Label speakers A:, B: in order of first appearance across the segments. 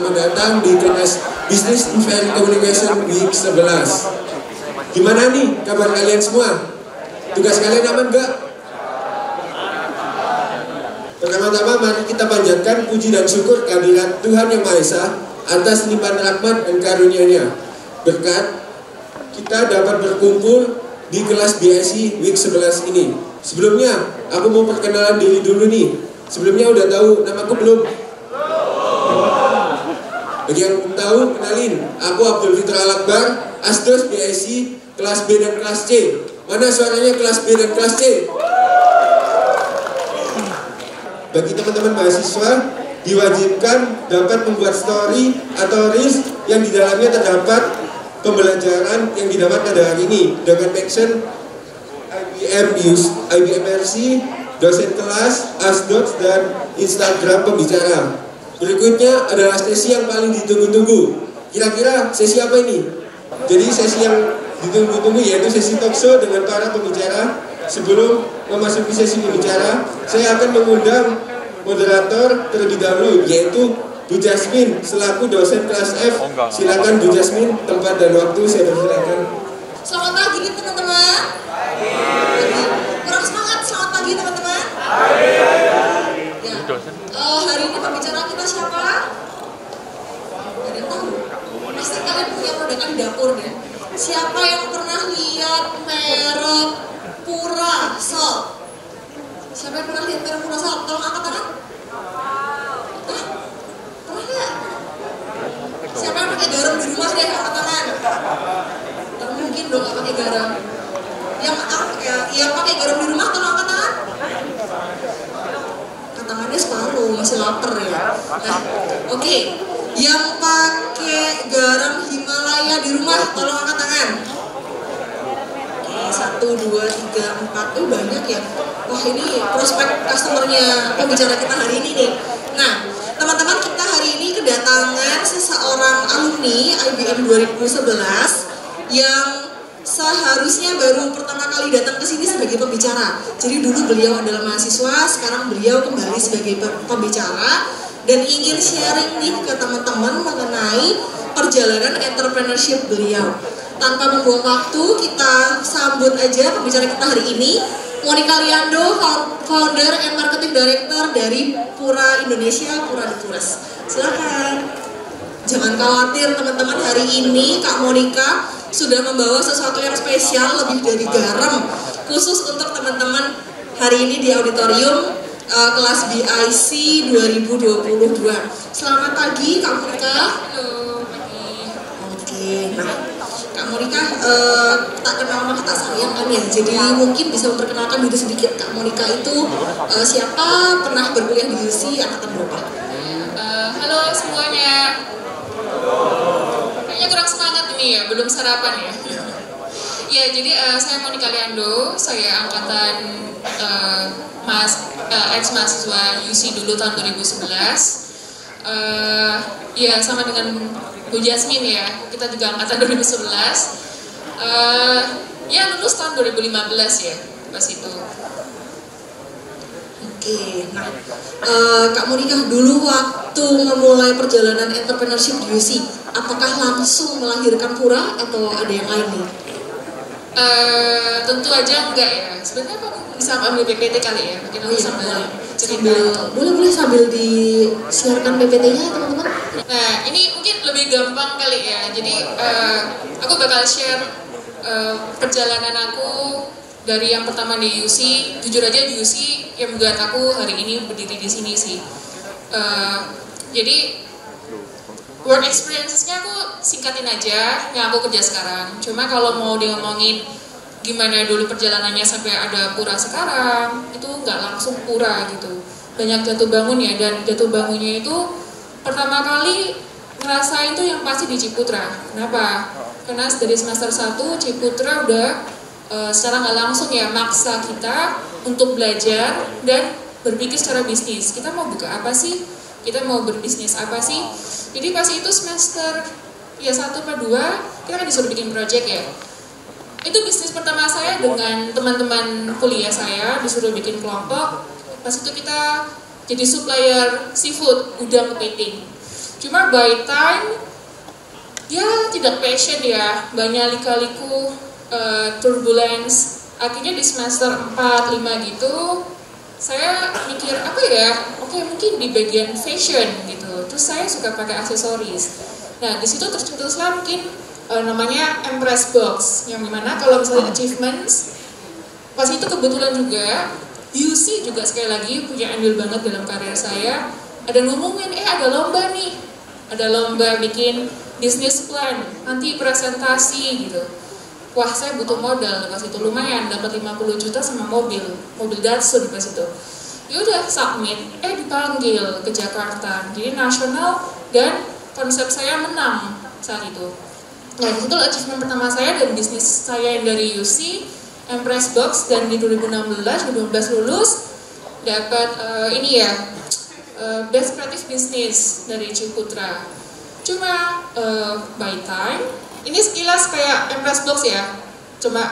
A: selamat datang di kelas Business Event Communication Week 11. Gimana nih kabar kalian semua? Tugas kalian aman gak? Pertama-tama mari kita panjatkan puji dan syukur kehadirat Tuhan Yang Maha Esa atas limpahan rahmat dan karunia-Nya. Berkat kita dapat berkumpul di kelas BSI Week 11 ini. Sebelumnya, aku mau perkenalan diri dulu nih. Sebelumnya udah tahu namaku belum? Bagi yang belum tahu, kenalin. Aku Abdul Fitra Al-Akbar, Asdos BSI kelas B dan kelas C. Mana suaranya kelas B dan kelas C? Bagi teman-teman mahasiswa, diwajibkan dapat membuat story atau reels yang di dalamnya terdapat pembelajaran yang didapat pada hari ini dengan mention IBM RC, dosen kelas, Asdos, dan Instagram pembicara. Berikutnya adalah sesi yang paling ditunggu-tunggu. Kira-kira sesi apa ini? Jadi sesi yang ditunggu-tunggu yaitu sesi talk show dengan para pembicara. Sebelum memasuki sesi pembicara, saya akan mengundang moderator terlebih dahulu, yaitu Bu Jasmine selaku dosen kelas F. Silakan Bu Jasmine, tempat dan waktu saya persilakan.
B: Selamat pagi nih teman-teman. Kurang semangat, selamat pagi teman-teman. Ya, hari ini pembicara kita siapa? Ada yang tahu? Pasti kalian punya produk di dapur deh. Siapa yang pernah lihat merek Pura Salt? Siapa yang pernah lihat merek Pura Salt? Tolong angkat tangan. Hah? Pernah nggak? Siapa yang pakai garam di rumah deh, angkat tangan. Gak mungkin dong gak pakai garam. Yang pakai garam di rumah tolong angkat tangan. Tangannya separuh, masih lapar ya. Nah, oke. Yang pakai garam Himalaya di rumah tolong angkat tangan. Oke, 1, 2, 3, 4. Banyak ya. Wah, ini prospek customernya pembicara kita hari ini nih. Nah, teman-teman, kita hari ini kedatangan seseorang alumni IBM 2011 yang seharusnya baru pertama kali datang ke sini sebagai pembicara. Jadi dulu beliau adalah mahasiswa, sekarang beliau kembali sebagai pembicara dan ingin sharing nih ke teman-teman mengenai perjalanan entrepreneurship beliau. Tanpa membuang waktu, kita sambut aja pembicara kita hari ini, Monica Liando, founder and marketing director dari Pura Indonesia, Pura Depuras. Silakan. Jangan khawatir teman-teman, hari ini Kak Monica sudah membawa sesuatu yang spesial lebih dari garam khusus untuk teman-teman hari ini di auditorium kelas BIC 2022. Selamat pagi Kak Monica.
C: Halo, pagi.
B: Oke, nah Kak Monica tak kenal maka tak sayang kan ya. Jadi mungkin bisa memperkenalkan diri sedikit. Kak Monica itu siapa, pernah berkuliah di UC, angkatan berapa?
C: Halo semuanya. Kayaknya kurang semangat ini ya, belum sarapan ya. Ya, jadi saya Monica Liando, saya angkatan ex-mahasiswa UC dulu tahun 2011. Ya, sama dengan Bu Jasmine ya, kita juga angkatan 2011. Ya, lulus tahun 2015 ya, pas itu.
B: Oke, nah Kak Monica dulu waktu memulai perjalanan entrepreneurship di UC, apakah langsung melahirkan Pura atau ada yang lain nih?
C: Tentu aja enggak ya. Sebenarnya apa bisa ambil PPT kali ya? Mungkin aku sambil cerita.
B: Boleh sambil disiarkan PPT-nya teman-teman.
C: Nah, ini mungkin lebih gampang kali ya. Jadi aku bakal share perjalanan aku dari yang pertama di UC. Jujur aja di UC yang membuat aku hari ini berdiri di sini sih. Jadi work experiences-nya aku singkatin aja yang aku kerja sekarang. Cuma kalau mau ngomongin gimana dulu perjalanannya sampai ada Pura sekarang, itu nggak langsung Pura gitu. Banyak jatuh bangun ya, dan jatuh bangunnya itu pertama kali ngerasain tuh yang pasti di Ciputra. Kenapa? Karena dari semester 1 Ciputra udah secara nggak langsung ya maksa kita untuk belajar dan berpikir secara bisnis. Kita mau buka apa sih? Kita mau berbisnis apa sih? Jadi pas itu semester ya 1 atau 2 kita kan disuruh bikin project ya. Itu bisnis pertama saya dengan teman-teman kuliah saya, disuruh bikin kelompok. Pas itu kita jadi supplier seafood udang kepiting. Cuma by time ya tidak passion ya, banyak lika-liku, turbulence. Akhirnya di semester 4, 5 gitu saya mikir apa ya, oke mungkin di bagian fashion gitu. Terus saya suka pakai aksesoris. Nah di situ tercetuslah mungkin namanya Empress Box, yang dimana kalau misalnya achievements, pas itu kebetulan juga UC juga sekali lagi punya andil banget dalam karir saya. Ada ngomongin, ada lomba nih, ada lomba bikin business plan, nanti presentasi gitu. Wah saya butuh modal pas itu, lumayan dapat 50 juta sama mobil Datsun pas itu. Yaudah submit, dipanggil ke Jakarta, jadi nasional, dan konsep saya menang saat itu. Nah itu achievement pertama saya dan bisnis saya yang dari UC, Empress Box, dan di 2015 lulus dapat Best Creative Business dari Ciputra. Cuma by time ini sekilas kayak Empress Box ya, cuma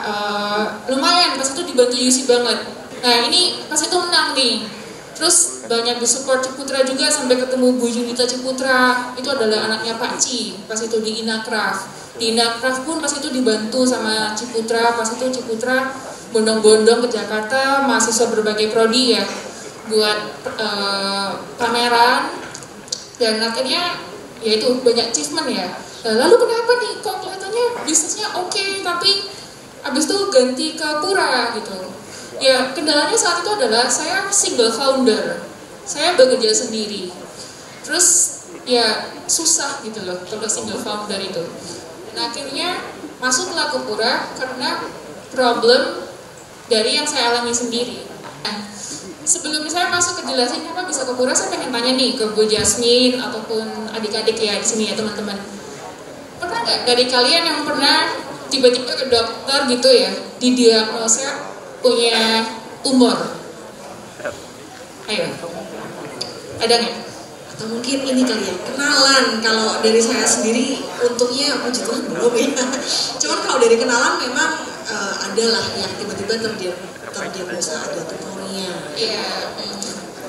C: lumayan pas itu dibantu UC banget. Nah ini pas itu menang nih, terus banyak disupport Ciputra juga sampai ketemu Bu Junita Ciputra, itu adalah anaknya Pak Ci pas itu di Inacraft. Di Inacraft pun pas itu dibantu sama Ciputra, pas itu Ciputra bondong-bondong ke Jakarta, mahasiswa berbagai prodi ya, buat pameran, dan akhirnya ya itu banyak achievement ya. Lalu kenapa nih kok kelihatannya bisnisnya oke, tapi abis itu ganti ke Pura gitu. Ya kendalanya saat itu adalah saya single founder, saya bekerja sendiri, terus ya susah gitu loh kalau single founder itu. Nah akhirnya masuklah ke Pura karena problem dari yang saya alami sendiri. Nah, sebelum saya masuk ke jelasin kenapa bisa ke Pura, saya pengen tanya nih ke Bu Jasmine ataupun adik-adik ya di sini ya teman-teman. Pernah nggak dari kalian yang pernah tiba-tiba ke dokter gitu ya, didiagnosa punya tumor? Ayo, ada nggak?
B: Atau mungkin ini kali ya, kenalan. Kalau dari saya sendiri untungnya puji Tuhan belum ya. Cuman kalau dari kenalan memang adalah yang tiba-tiba terdiagnosa ada tumornya.
C: Iya.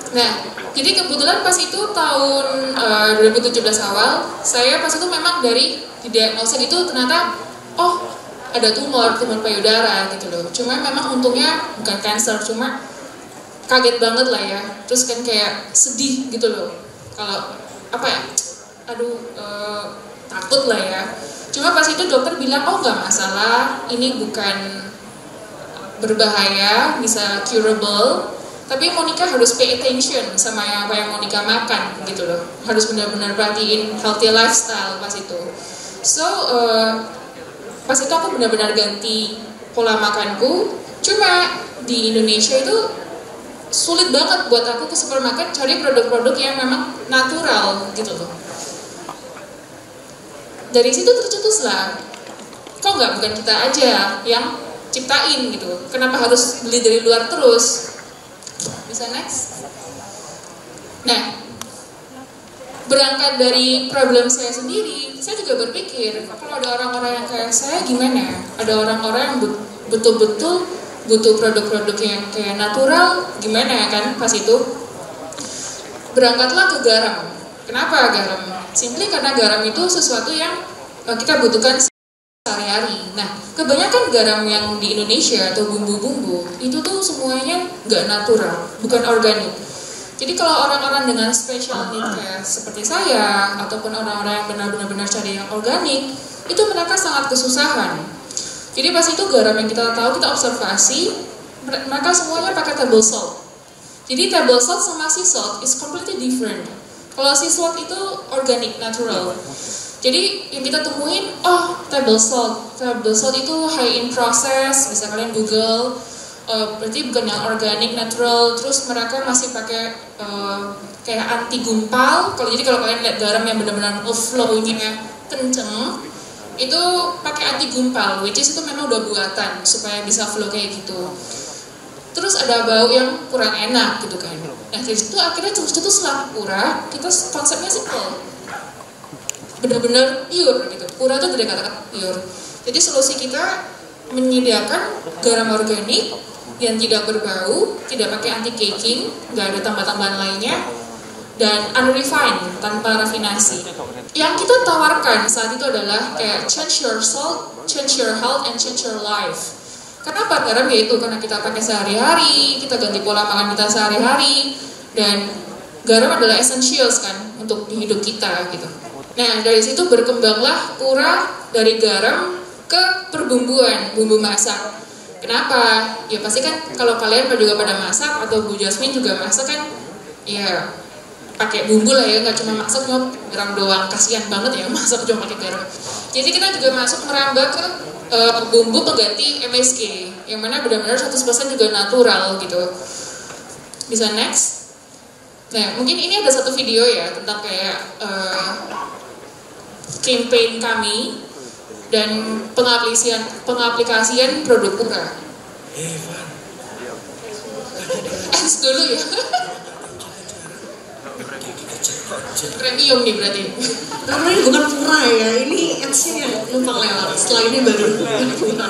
C: Nah, jadi kebetulan pas itu tahun 2017 awal, saya pas itu memang dari didiagnosa itu ternyata ada tumor payudara gitu loh. Cuma memang untungnya bukan cancer, cuma kaget banget lah ya. Terus kan kayak sedih gitu loh. Kalau takut lah ya. Cuma pas itu dokter bilang nggak masalah, ini bukan berbahaya, bisa curable. Tapi Monica harus pay attention sama apa yang Monica makan gitu loh. Harus benar-benar perhatiin healthy lifestyle pas itu. So pas itu aku benar-benar ganti pola makanku. Cuma di Indonesia itu sulit banget buat aku ke supermarket cari produk-produk yang memang natural gitu loh. Dari situ tercetuslah, kok bukan kita aja yang ciptain gitu. Kenapa harus beli dari luar terus? Bisa next. Nah, berangkat dari problem saya sendiri, saya juga berpikir kalau ada orang-orang yang kayak saya gimana? Ada orang-orang yang betul-betul butuh produk-produk yang kayak natural, gimana kan pas itu? Berangkatlah ke garam. Kenapa garam? Simply karena garam itu sesuatu yang kita butuhkan sehari-hari. Nah, kebanyakan garam yang di Indonesia atau bumbu-bumbu itu tuh semuanya nggak natural, bukan organik. Jadi kalau orang-orang dengan special need kayak seperti saya ataupun orang-orang yang benar-benar cari yang organik, itu mereka sangat kesusahan. Jadi pas itu garam yang kita tahu, kita observasi, mereka semuanya pakai table salt. Jadi table salt sama sea salt is completely different. Kalau sea salt itu organic, natural. Jadi yang kita temuin, table salt. Table salt itu high in process, bisa kalian Google. Berarti bukan yang organic, natural. Terus mereka masih pakai kayak anti gumpal. Jadi kalau kalian lihat garam yang benar-benar flow-nya kenceng, itu pakai anti gumpal, which is itu memang udah buatan supaya bisa flow kayak gitu. Terus ada bau yang kurang enak gitu kan. Nah dari situ akhirnya terus-teruslah Pura, kita konsepnya simple, benar-benar pure gitu. Pura itu dari kata-kata pure. Jadi solusi kita menyediakan garam organik yang tidak berbau, tidak pakai anti caking, nggak ada tambah-tambahan lainnya, dan unrefined, tanpa rafinasi. Yang kita tawarkan saat itu adalah kayak change your soul, change your health, and change your life. Kenapa garam? Yaitu karena kita pakai sehari-hari, kita ganti pola makan kita sehari-hari, dan garam adalah essentials kan untuk di hidup kita gitu. Nah dari situ berkembanglah Pura dari garam ke perbumbuan, bumbu masak. Kenapa? Ya pasti kan kalau kalian juga pada masak atau Bu Jasmine juga masak kan, ya pakai bumbu lah ya, nggak cuma masak cuma garam doang, kasihan banget ya masak cuma pakai garam. Jadi kita juga masuk merambah ke bumbu pengganti MSG, yang mana benar-benar 100% juga natural gitu. Bisa next. Nah mungkin ini ada satu video ya tentang kayak campaign kami dan pengaplikasian produk Pura. Dulu ya. Premium nih berarti.
B: Karena ini bukan Pura ya, ini ads-nya numpang lewat. Setelah ini baru Pura.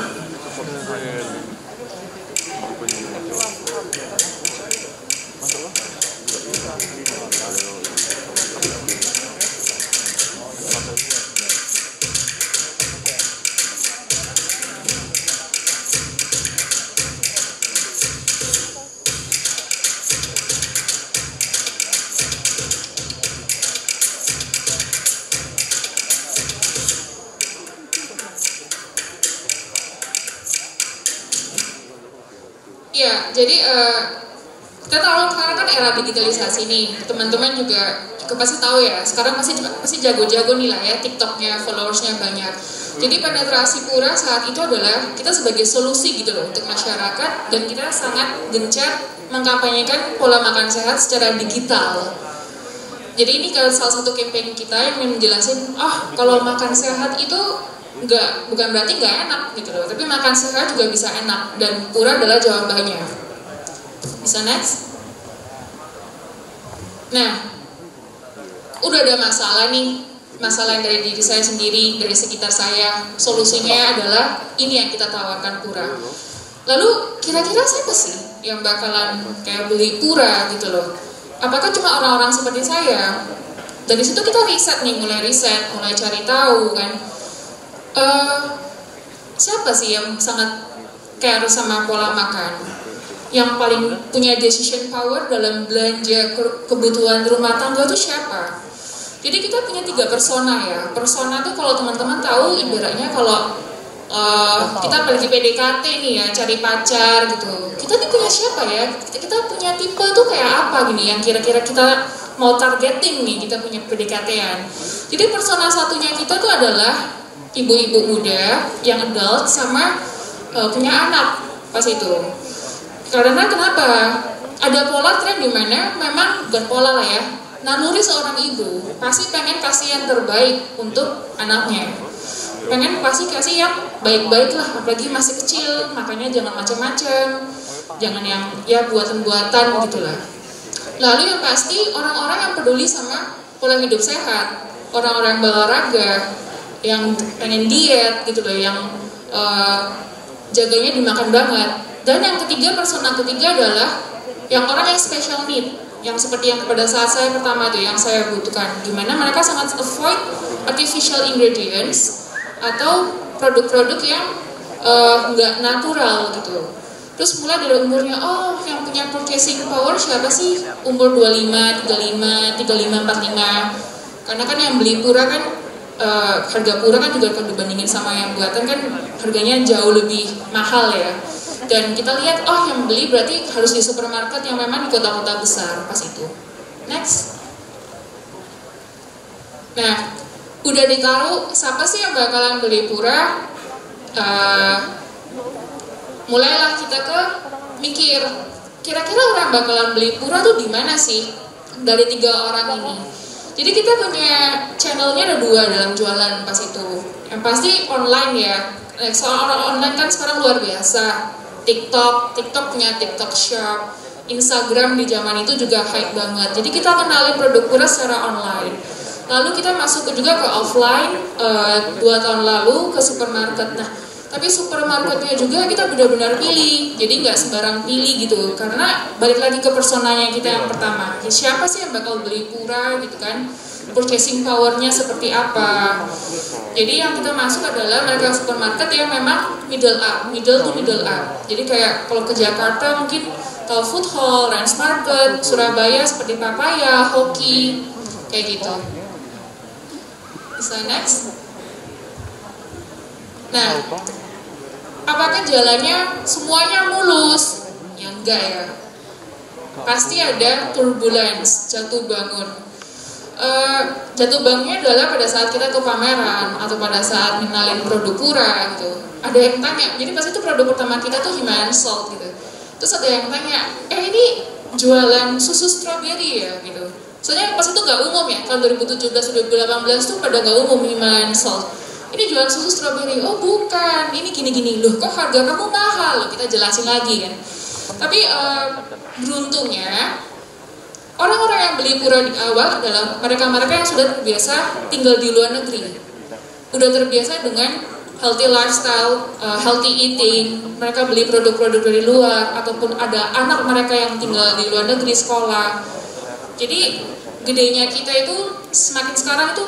C: Ya, jadi kita tahu sekarang kan era digitalisasi nih, teman-teman juga pasti tahu ya, sekarang pasti jago-jago nih lah ya, TikToknya, followersnya banyak. Jadi penetrasi Pura saat itu adalah kita sebagai solusi gitu loh untuk masyarakat, dan kita sangat gencar mengkampanyekan pola makan sehat secara digital. Jadi ini salah satu campaign kita yang menjelasin, kalau makan sehat itu bukan berarti nggak enak gitu loh, tapi makan sehat juga bisa enak, dan Pura adalah jawabannya. Bisa next. Nah, udah ada masalah nih, masalah dari diri saya sendiri, dari sekitar saya. Solusinya adalah ini yang kita tawarkan Pura. Lalu kira-kira siapa sih yang bakalan kayak beli Pura gitu loh? Apakah cuma orang-orang seperti saya? Dari situ kita riset, mulai cari tahu kan. Siapa sih yang sangat care sama pola makan, yang paling punya decision power dalam belanja kebutuhan rumah tangga itu siapa? Jadi kita punya 3 persona ya. Persona tuh kalau teman-teman tahu ibaratnya kalau kita lagi PDKT nih ya, cari pacar gitu. Kita nih punya siapa ya? Kita punya tipe tuh kayak apa gini yang kira-kira kita mau targeting nih, kita punya PDKT-an. Jadi persona satunya kita tuh adalah ibu-ibu muda yang adult sama punya anak pas itu. Karena kenapa? Ada pola tren di mana memang bukan pola lah ya. Naluri seorang ibu pasti pengen kasih yang terbaik untuk anaknya. Pengen pasti kasih yang baik-baik lah, apalagi masih kecil, makanya jangan macam-macam, jangan yang ya buatan-buatan gitulah. Lalu yang pasti orang-orang yang peduli sama pola hidup sehat, orang-orang berolahraga, yang pengen diet gitu loh, yang jaganya dimakan banget. Dan yang ketiga, persona ketiga adalah yang orang yang special need, yang seperti yang pada saat saya pertama tuh yang saya butuhkan, gimana mereka sangat avoid artificial ingredients atau produk-produk yang nggak natural gitu. Terus mulai dari umurnya, yang punya purchasing power siapa sih? Umur 25, 35, 45, 45. Karena kan yang beli Pura kan harga Pura kan juga kalau dibandingin sama yang buatan kan harganya jauh lebih mahal ya. Dan kita lihat, yang beli berarti harus di supermarket yang memang di kota-kota besar pas itu. Next. Nah, udah ditaruh siapa sih yang bakalan beli Pura? Mulailah kita mikir, kira-kira orang bakalan beli Pura tuh di mana sih dari 3 orang ini? Jadi kita punya channelnya ada 2 dalam jualan pas itu. Yang pasti online ya. Soal orang online kan sekarang luar biasa. TikTok punya TikTok Shop, Instagram di zaman itu juga hype banget. Jadi kita kenalin produk Pura secara online. Lalu kita masuk juga ke offline 2 tahun lalu ke supermarket. Nah, Tapi supermarketnya juga kita benar-benar pilih, jadi nggak sembarang pilih gitu. Karena balik lagi ke personanya kita yang pertama, ya, siapa sih yang bakal beli Pura gitu kan? Purchasing powernya seperti apa? Jadi yang kita masuk adalah mereka supermarket yang memang middle to middle up. Jadi kayak kalau ke Jakarta mungkin tahu Food Hall, Rans Market, Surabaya seperti Papaya, Hoki, kayak gitu. Bisa next. Nah, apakah jalannya semuanya mulus? Ya enggak ya. Pasti ada turbulence, jatuh bangun. Jatuh bangunnya adalah pada saat kita ke pameran atau pada saat mengenalin produk Pura gitu. Ada yang tanya, jadi pas itu produk pertama kita tuh Himalayan Salt gitu. Terus ada yang tanya, ini jualan susu strawberry ya gitu. Soalnya pas itu nggak umum ya, tahun 2017-2018 tuh pada nggak umum Himalayan Salt. Ini jualan susu strawberry, oh bukan, ini gini-gini. Loh kok harga kamu mahal? Kita jelasin lagi kan. Tapi beruntungnya orang-orang yang beli Pura di awal adalah mereka-mereka yang sudah terbiasa tinggal di luar negeri. Udah terbiasa dengan healthy lifestyle, healthy eating, mereka beli produk-produk dari luar, ataupun ada anak mereka yang tinggal di luar negeri sekolah. Jadi gedenya kita itu semakin sekarang itu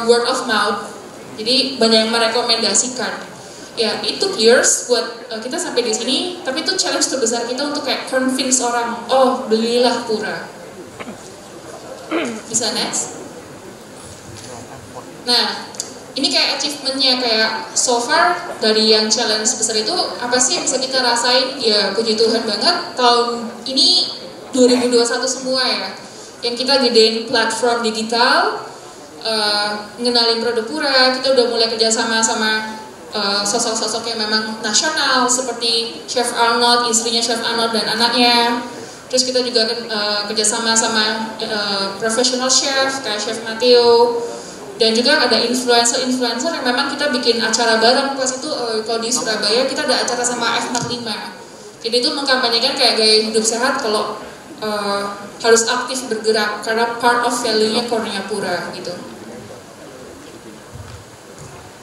C: word of mouth. Jadi banyak yang merekomendasikan. Ya, it took years buat kita sampai di sini, tapi itu challenge terbesar kita untuk kayak convince orang, oh belilah Pura. Bisa next. Nah, ini kayak achievementnya, kayak so far dari yang challenge besar itu apa sih yang bisa kita rasain? Ya puji Tuhan banget tahun ini 2021 semua ya, yang kita gedein platform digital, ngenalin produk Pura. Kita udah mulai kerjasama sama sosok-sosok yang memang nasional seperti Chef Arnold, istrinya Chef Arnold dan anaknya. Terus kita juga kerjasama sama professional chef kayak Chef Matteo. Dan juga ada influencer-influencer yang memang kita bikin acara bareng. Pas itu kalau di Surabaya kita ada acara sama F45. Jadi itu mengkampanyekan kayak gaya hidup sehat kalau harus aktif bergerak karena part of value-nya Kurnia Pura gitu.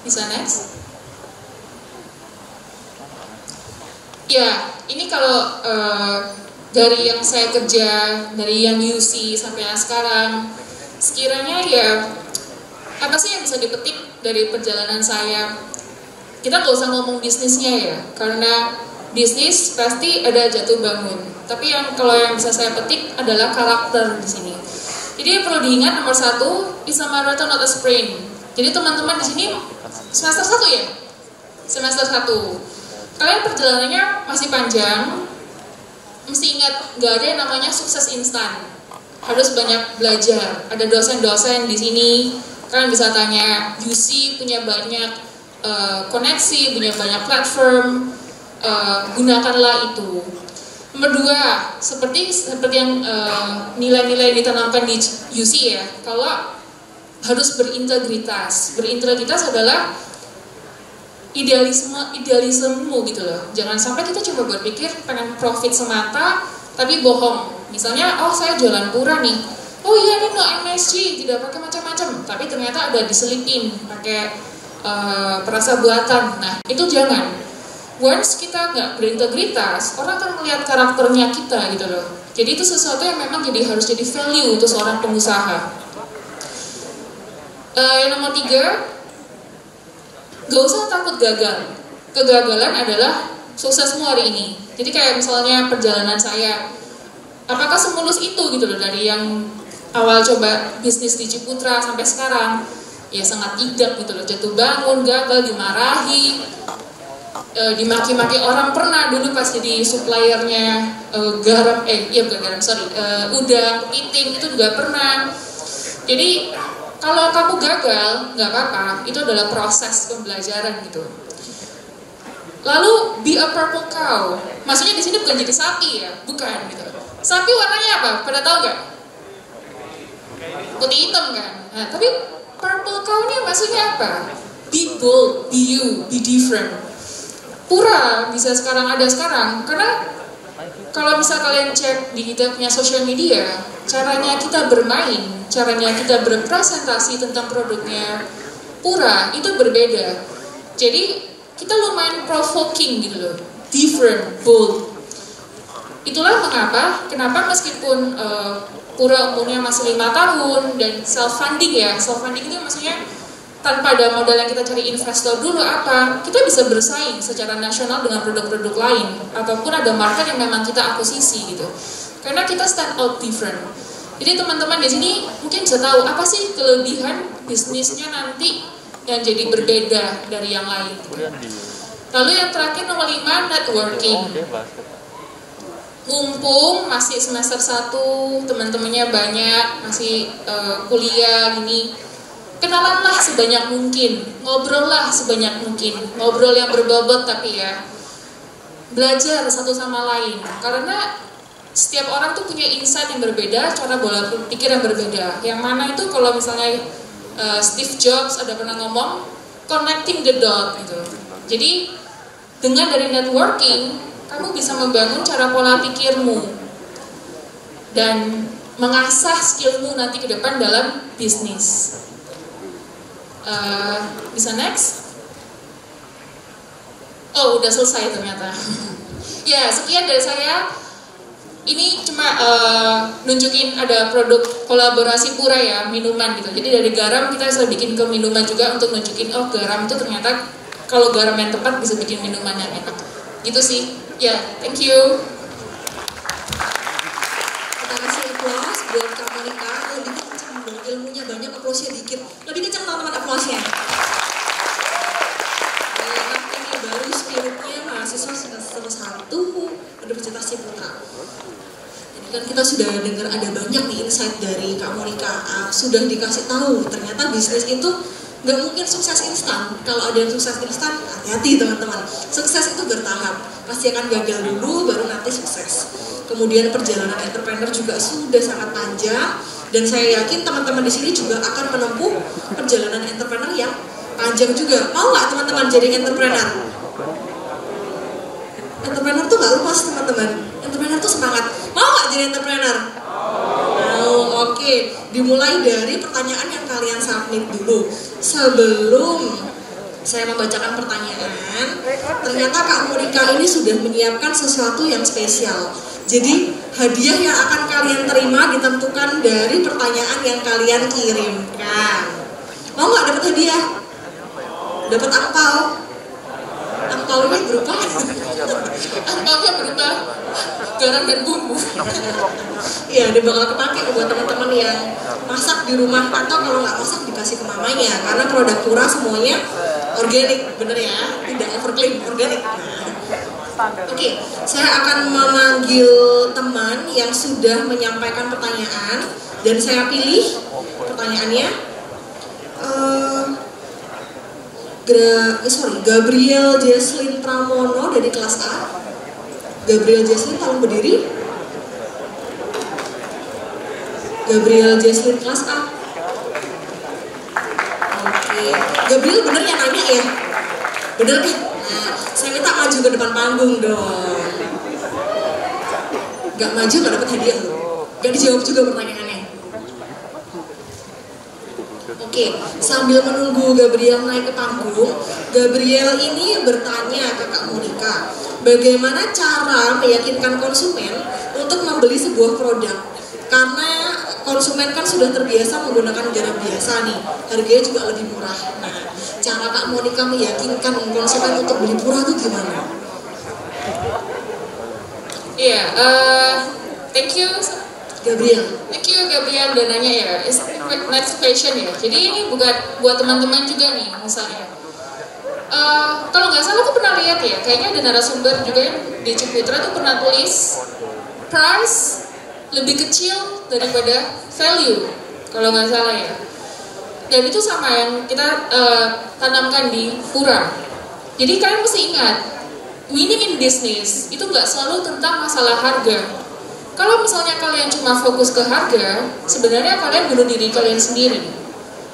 C: Bisa next? Ya, ini kalau dari yang saya kerja, dari yang UC sampai yang sekarang, sekiranya ya apa sih yang bisa dipetik dari perjalanan saya? Kita nggak usah ngomong bisnisnya ya, karena bisnis pasti ada jatuh bangun. Tapi kalau yang bisa saya petik adalah karakter di sini. Jadi yang perlu diingat nomor satu, it's a marathon not a sprint. Jadi teman-teman di sini semester 1 ya, semester 1. Kalian perjalanannya masih panjang. Mesti ingat, nggak ada yang namanya sukses instan. Harus banyak belajar. Ada dosen-dosen di sini. Kalian bisa tanya, UC punya banyak koneksi, punya banyak platform, gunakanlah itu. Nomor 2, seperti yang nilai-nilai yang ditanamkan di UC ya, kalau harus berintegritas. Berintegritas adalah idealismemu gitu loh. Jangan sampai kita cuma berpikir pengen profit semata, tapi bohong. Misalnya, oh saya jualan Pura nih, oh iya ini no MSG, tidak pakai macam-macam, tapi ternyata ada diselipin pakai perasa buatan. Nah itu jangan. Once kita nggak berintegritas, orang akan melihat karakternya kita gitu loh. Jadi itu sesuatu yang memang harus jadi value untuk seorang pengusaha. Yang nomor 3, gak usah takut gagal. Kegagalan adalah suksesmu hari ini. Jadi kayak misalnya perjalanan saya, apakah semulus itu gitu loh, dari yang awal coba bisnis di Ciputra sampai sekarang? Ya sangat tidak gitu loh, jatuh bangun, gagal, dimarahi, dimaki-maki orang. Pernah dulu pas jadi suppliernya udang, kepiting, itu juga pernah. Jadi kalau kamu gagal, nggak apa-apa, itu adalah proses pembelajaran gitu. Lalu be a purple cow, maksudnya di sini bukan jadi sapi ya, bukan gitu. Sapi warnanya apa? Pada tahu nggak? Putih hitam kan? Nah, tapi purple cow ini maksudnya apa? Be bold, be you, be different. Pura bisa ada sekarang karena kalau bisa kalian cek di kita punya social media, caranya kita bermain, caranya kita berpresentasi tentang produknya Pura itu berbeda. Jadi kita lumayan provoking gitu loh, different, bold. Itulah kenapa meskipun Pura umurnya masih 5 tahun dan self funding itu maksudnya tanpa ada modal yang kita cari investor dulu kita bisa bersaing secara nasional dengan produk-produk lain ataupun ada market yang memang kita akuisisi gitu. Karena kita stand out different. Jadi teman-teman di sini mungkin bisa tahu apa sih kelebihan bisnisnya nanti yang jadi berbeda dari yang lain. Lalu yang terakhir nomor 5, networking. Mumpung masih semester 1, teman-temannya banyak, masih kuliah gini, kenalanlah sebanyak mungkin, ngobrollah sebanyak mungkin, ngobrol yang berbobot tapi ya, belajar satu sama lain, karena setiap orang tuh punya insight yang berbeda, cara bola pikir yang berbeda, yang mana itu kalau misalnya Steve Jobs ada pernah ngomong, connecting the dot gitu. Jadi dengan dari networking, kamu bisa membangun cara pola pikirmu dan mengasah skillmu nanti ke depan dalam bisnis. Bisa next? Oh, udah selesai ternyata. Ya, sekian dari saya. Ini cuma nunjukin ada produk kolaborasi Pura ya, minuman gitu. Jadi dari garam kita bisa bikin ke minuman juga untuk nunjukin, oh garam itu ternyata kalau garam yang tepat bisa bikin minuman yang enak. Gitu sih. Ya, thank you.
B: Kita kasih applause buat Kak Monica. Lebih kencang dong, ilmunya banyak, applause-nya dikit. Lebih kencang teman-teman applause-nya. Enak ini baru spiritnya mahasiswa semester 1 Universitas Ciputra. Jadi kan kita sudah dengar ada banyak nih insight dari Kak Monica. Sudah dikasih tahu ternyata bisnis itu nggak mungkin sukses instan. Kalau ada yang sukses instan, hati-hati teman-teman. Sukses itu bertahap, pasti akan gagal dulu, baru nanti sukses. Kemudian perjalanan entrepreneur juga sudah sangat panjang, dan saya yakin teman-teman di sini juga akan menempuh perjalanan entrepreneur yang panjang juga. Mau nggak teman-teman jadi entrepreneur? Entrepreneur tuh nggak lepas teman-teman. Entrepreneur tuh semangat. Mau nggak jadi entrepreneur? Oke, dimulai dari pertanyaan yang kalian submit dulu. Sebelum saya membacakan pertanyaan, ternyata Kak Monica ini sudah menyiapkan sesuatu yang spesial. Jadi hadiah yang akan kalian terima ditentukan dari pertanyaan yang kalian kirimkan. Mau nggak dapat hadiah? Dapat angpau? Angpaunya berupa?
C: Angpaunya berupa garam dan bumbu.
B: Iya, dia bakal kepake buat teman-teman yang masak di rumah, atau kalau nggak masak dikasih ke mamanya, karena produk Pura semuanya organik, bener ya, tidak overclaim, organik. Oke, saya akan memanggil teman yang sudah menyampaikan pertanyaan dan saya pilih pertanyaannya. Gabriel Jesslyn Pramono dari kelas A. Gabriel Jesslyn, tolong berdiri. Gabriel Jesslyn kelas A. Oke, Gabriel bener yang nanya ya? Bener nih? Nah, saya minta maju ke depan panggung dong. Gak maju gak dapat hadiah loh. Gak dijawab juga pertanyaannya. Oke, sambil menunggu Gabriel naik ke panggung, Gabriel ini bertanya ke Kak Monica, bagaimana cara meyakinkan konsumen untuk membeli sebuah produk? Karena konsumen kan sudah terbiasa menggunakan garam biasa nih, harganya juga lebih murah. Nah, cara Kak Monica meyakinkan konsumen untuk beli Pura itu gimana?
C: Iya, thank you
B: Gabriel.
C: Thank you Gabriel udah nanya ya. Next question ya. Jadi ini buat teman-teman juga nih misalnya. Kalau nggak salah aku pernah lihat ya, kayaknya ada narasumber juga yang di Ciputra tuh pernah tulis price lebih kecil daripada value, kalau nggak salah ya. Dan itu sama yang kita tanamkan di Pura. Jadi kalian mesti ingat, winning in business itu nggak selalu tentang masalah harga. Kalau misalnya kalian cuma fokus ke harga, sebenarnya kalian bunuh diri kalian sendiri.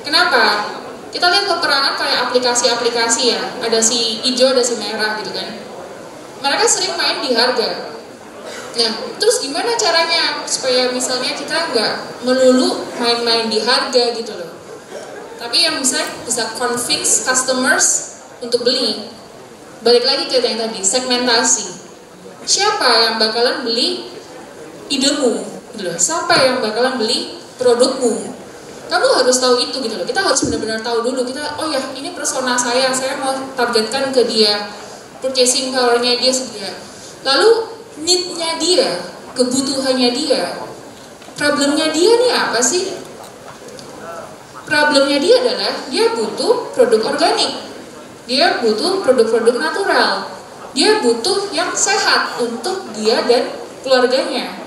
C: Kenapa? Kita lihat peperangan kayak aplikasi-aplikasi ya, ada si hijau, ada si merah gitu kan. Mereka sering main di harga. Nah, terus gimana caranya supaya misalnya kita nggak melulu main-main di harga gitu loh. Tapi yang bisa convince customers untuk beli. balik lagi ke yang tadi, segmentasi. Siapa yang bakalan beli idemu gitu loh, siapa yang bakalan beli produkmu, kamu harus tahu itu gitu loh. Kita harus benar-benar tahu dulu, kita oh ya ini persona saya mau targetkan ke dia, purchasing powernya dia sedia, lalu need-nya dia, kebutuhannya dia, problemnya dia nih apa sih? Problemnya dia adalah dia butuh produk organik, dia butuh produk-produk natural, dia butuh yang sehat untuk dia dan keluarganya.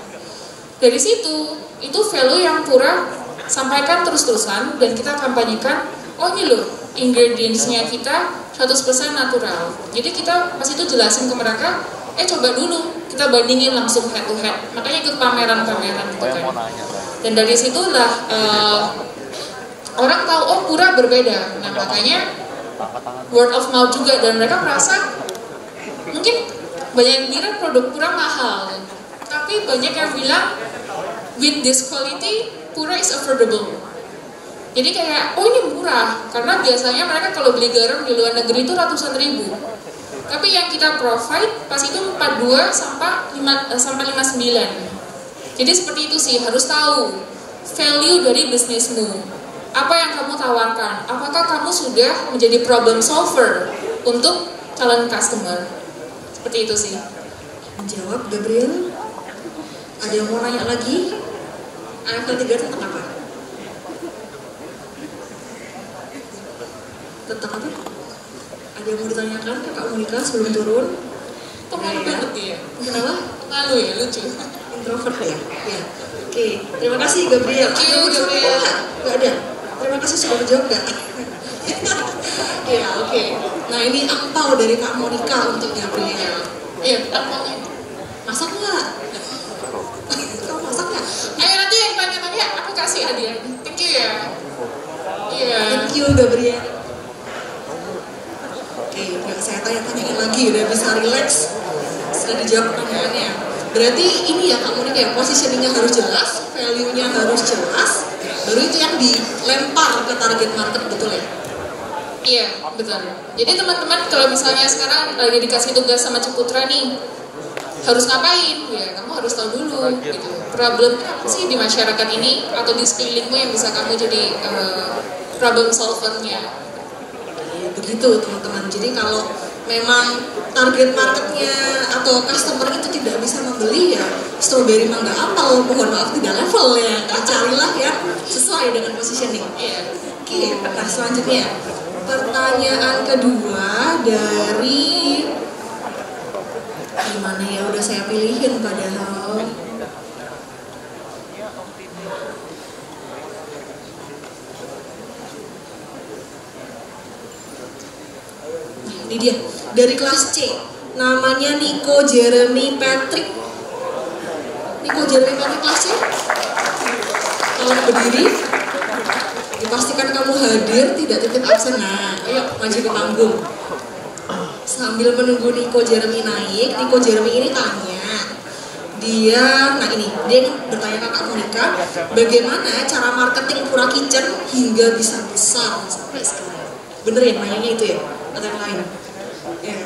C: Dari situ, itu value yang Pura sampaikan terus-terusan dan kita kampanyekan, oh ini loh, ingredients-nya kita 100% natural. Jadi kita pas itu jelasin ke mereka, coba dulu, kita bandingin langsung head to head. Makanya ikut pameran-pameran gitu kan. Dan dari situlah orang tahu, oh Pura berbeda. Nah makanya word of mouth juga, dan mereka merasa, mungkin banyak yang bilang produk Pura mahal, tapi banyak yang bilang with this quality Pura is affordable. Jadi kayak oh ini murah, karena biasanya mereka kalau beli garam di luar negeri itu ratusan ribu, tapi yang kita provide pas itu 42 sampai 59. Jadi seperti itu sih, harus tahu value dari bisnismu, apa yang kamu tawarkan, apakah kamu sudah menjadi problem solver untuk calon customer. Seperti itu sih.
B: Menjawab Gabriel. Ada yang mau nanya lagi? AFL 3 tentang apa? Tentang apa? Ada yang mau ditanyakan ke Kak Monica sebelum turun?
C: Pemalu banget dia.
B: Kenapa?
C: Pemalu ya, lucu.
B: Introvert ya? Ya. Oke, terima kasih Gabriel.
C: Thank you, Gabriel.
B: Gak ada. Terima kasih sudah menjawab gak? Ya, oke. Nah ini angpau dari Kak Monica untuk Gabriel.
C: Iya, angpaunya.
B: Masak nggak? Kamu masak nggak?
C: Ayo nanti yang tanya-tanya aku kasih hadiah. Thank you ya. Iya.
B: Thank you Gabriel. Oke, nggak saya tanya-tanyain lagi, udah bisa relax. Sudah dijawab pertanyaannya. Berarti ini ya Kak Monica ya, positioningnya harus jelas, value-nya harus jelas, baru itu yang dilempar ke target market, betul ya?
C: Iya, betul. Jadi teman-teman kalau misalnya sekarang lagi dikasih tugas sama Ciputra nih, harus ngapain? Ya, kamu harus tahu dulu gitu. Problemnya apa sih di masyarakat ini atau di sekelilingmu yang bisa kamu jadi problem solvernya.
B: Begitu teman-teman. Jadi kalau memang target marketnya atau customer itu tidak bisa membeli, ya strawberry mangga apel, mohon maaf tidak level ya. Carilah yang sesuai dengan positioning.
C: Iya.
B: Oke, nah selanjutnya pertanyaan kedua dari gimana ya, udah saya pilihin padahal. Nah, ini dia dari kelas C, namanya Nico Jeremy Patrick. Nico Jeremy Patrick kelas C. Tolong berdiri. Dipastikan kamu hadir, tidak titip absen. Nah, ayo maju ke panggung. Sambil menunggu Nico Jeremy naik, Nico Jeremy ini tanya, dia bertanya ke Kak Monica, bagaimana cara marketing Pura Kitchen hingga bisa besar sampai sekarang? Bener ya, nanyanya itu ya? Atau yang lain? Ya,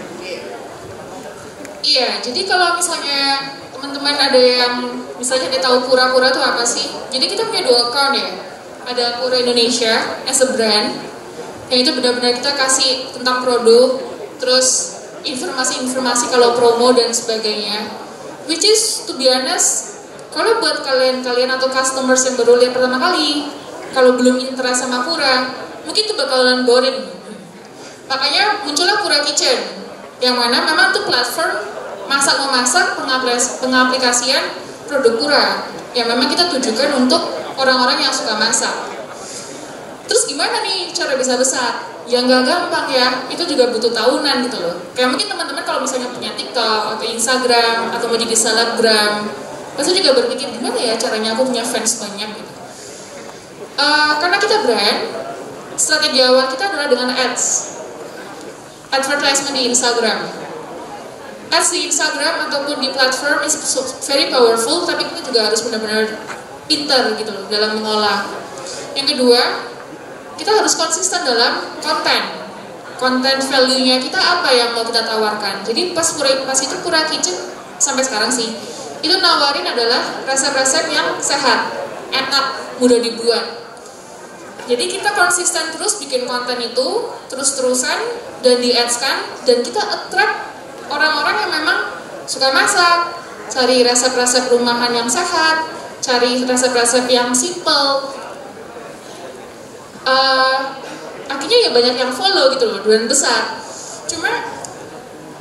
C: Iya, jadi kalau misalnya teman-teman ada yang misalnya dia tahu Pura-Pura itu apa sih? Jadi kita punya 2 account ya. Ada Pura Indonesia as a brand, yang itu benar-benar kita kasih tentang produk, terus informasi-informasi kalau promo dan sebagainya. Which is to be honest, kalau buat kalian atau customers yang baru lihat pertama kali, kalau belum interest sama Pura, mungkin itu bakalan boring. Makanya muncullah Pura Kitchen, yang mana memang itu platform masak-memasak, pengaplikasian produk Pura, yang memang kita tujukan untuk orang-orang yang suka masak. Terus gimana nih cara bisa besar? Ya nggak gampang ya, itu juga butuh tahunan gitu loh. Kayak mungkin teman-teman kalau misalnya punya TikTok atau Instagram atau mau jadi selebgram, pasti juga berpikir gimana ya caranya aku punya fans banyak gitu. Karena kita brand, strategi awal kita adalah dengan ads, advertisement di Instagram. Ads di Instagram ataupun di platform is very powerful, tapi kita juga harus benar-benar pintar gitu loh dalam mengolah. Yang kedua, kita harus konsisten dalam konten. konten value-nya kita apa yang mau kita tawarkan. Jadi pas itu Pura Kitchen sampai sekarang sih, itu nawarin adalah resep-resep yang sehat, enak, mudah dibuat. Jadi kita konsisten terus bikin konten itu, terus-terusan, dan di-ads-kan, dan kita attract orang-orang yang memang suka masak, cari resep-resep rumahan yang sehat, cari resep-resep yang simple. Akhirnya ya banyak yang follow gitu loh, dan besar. Cuma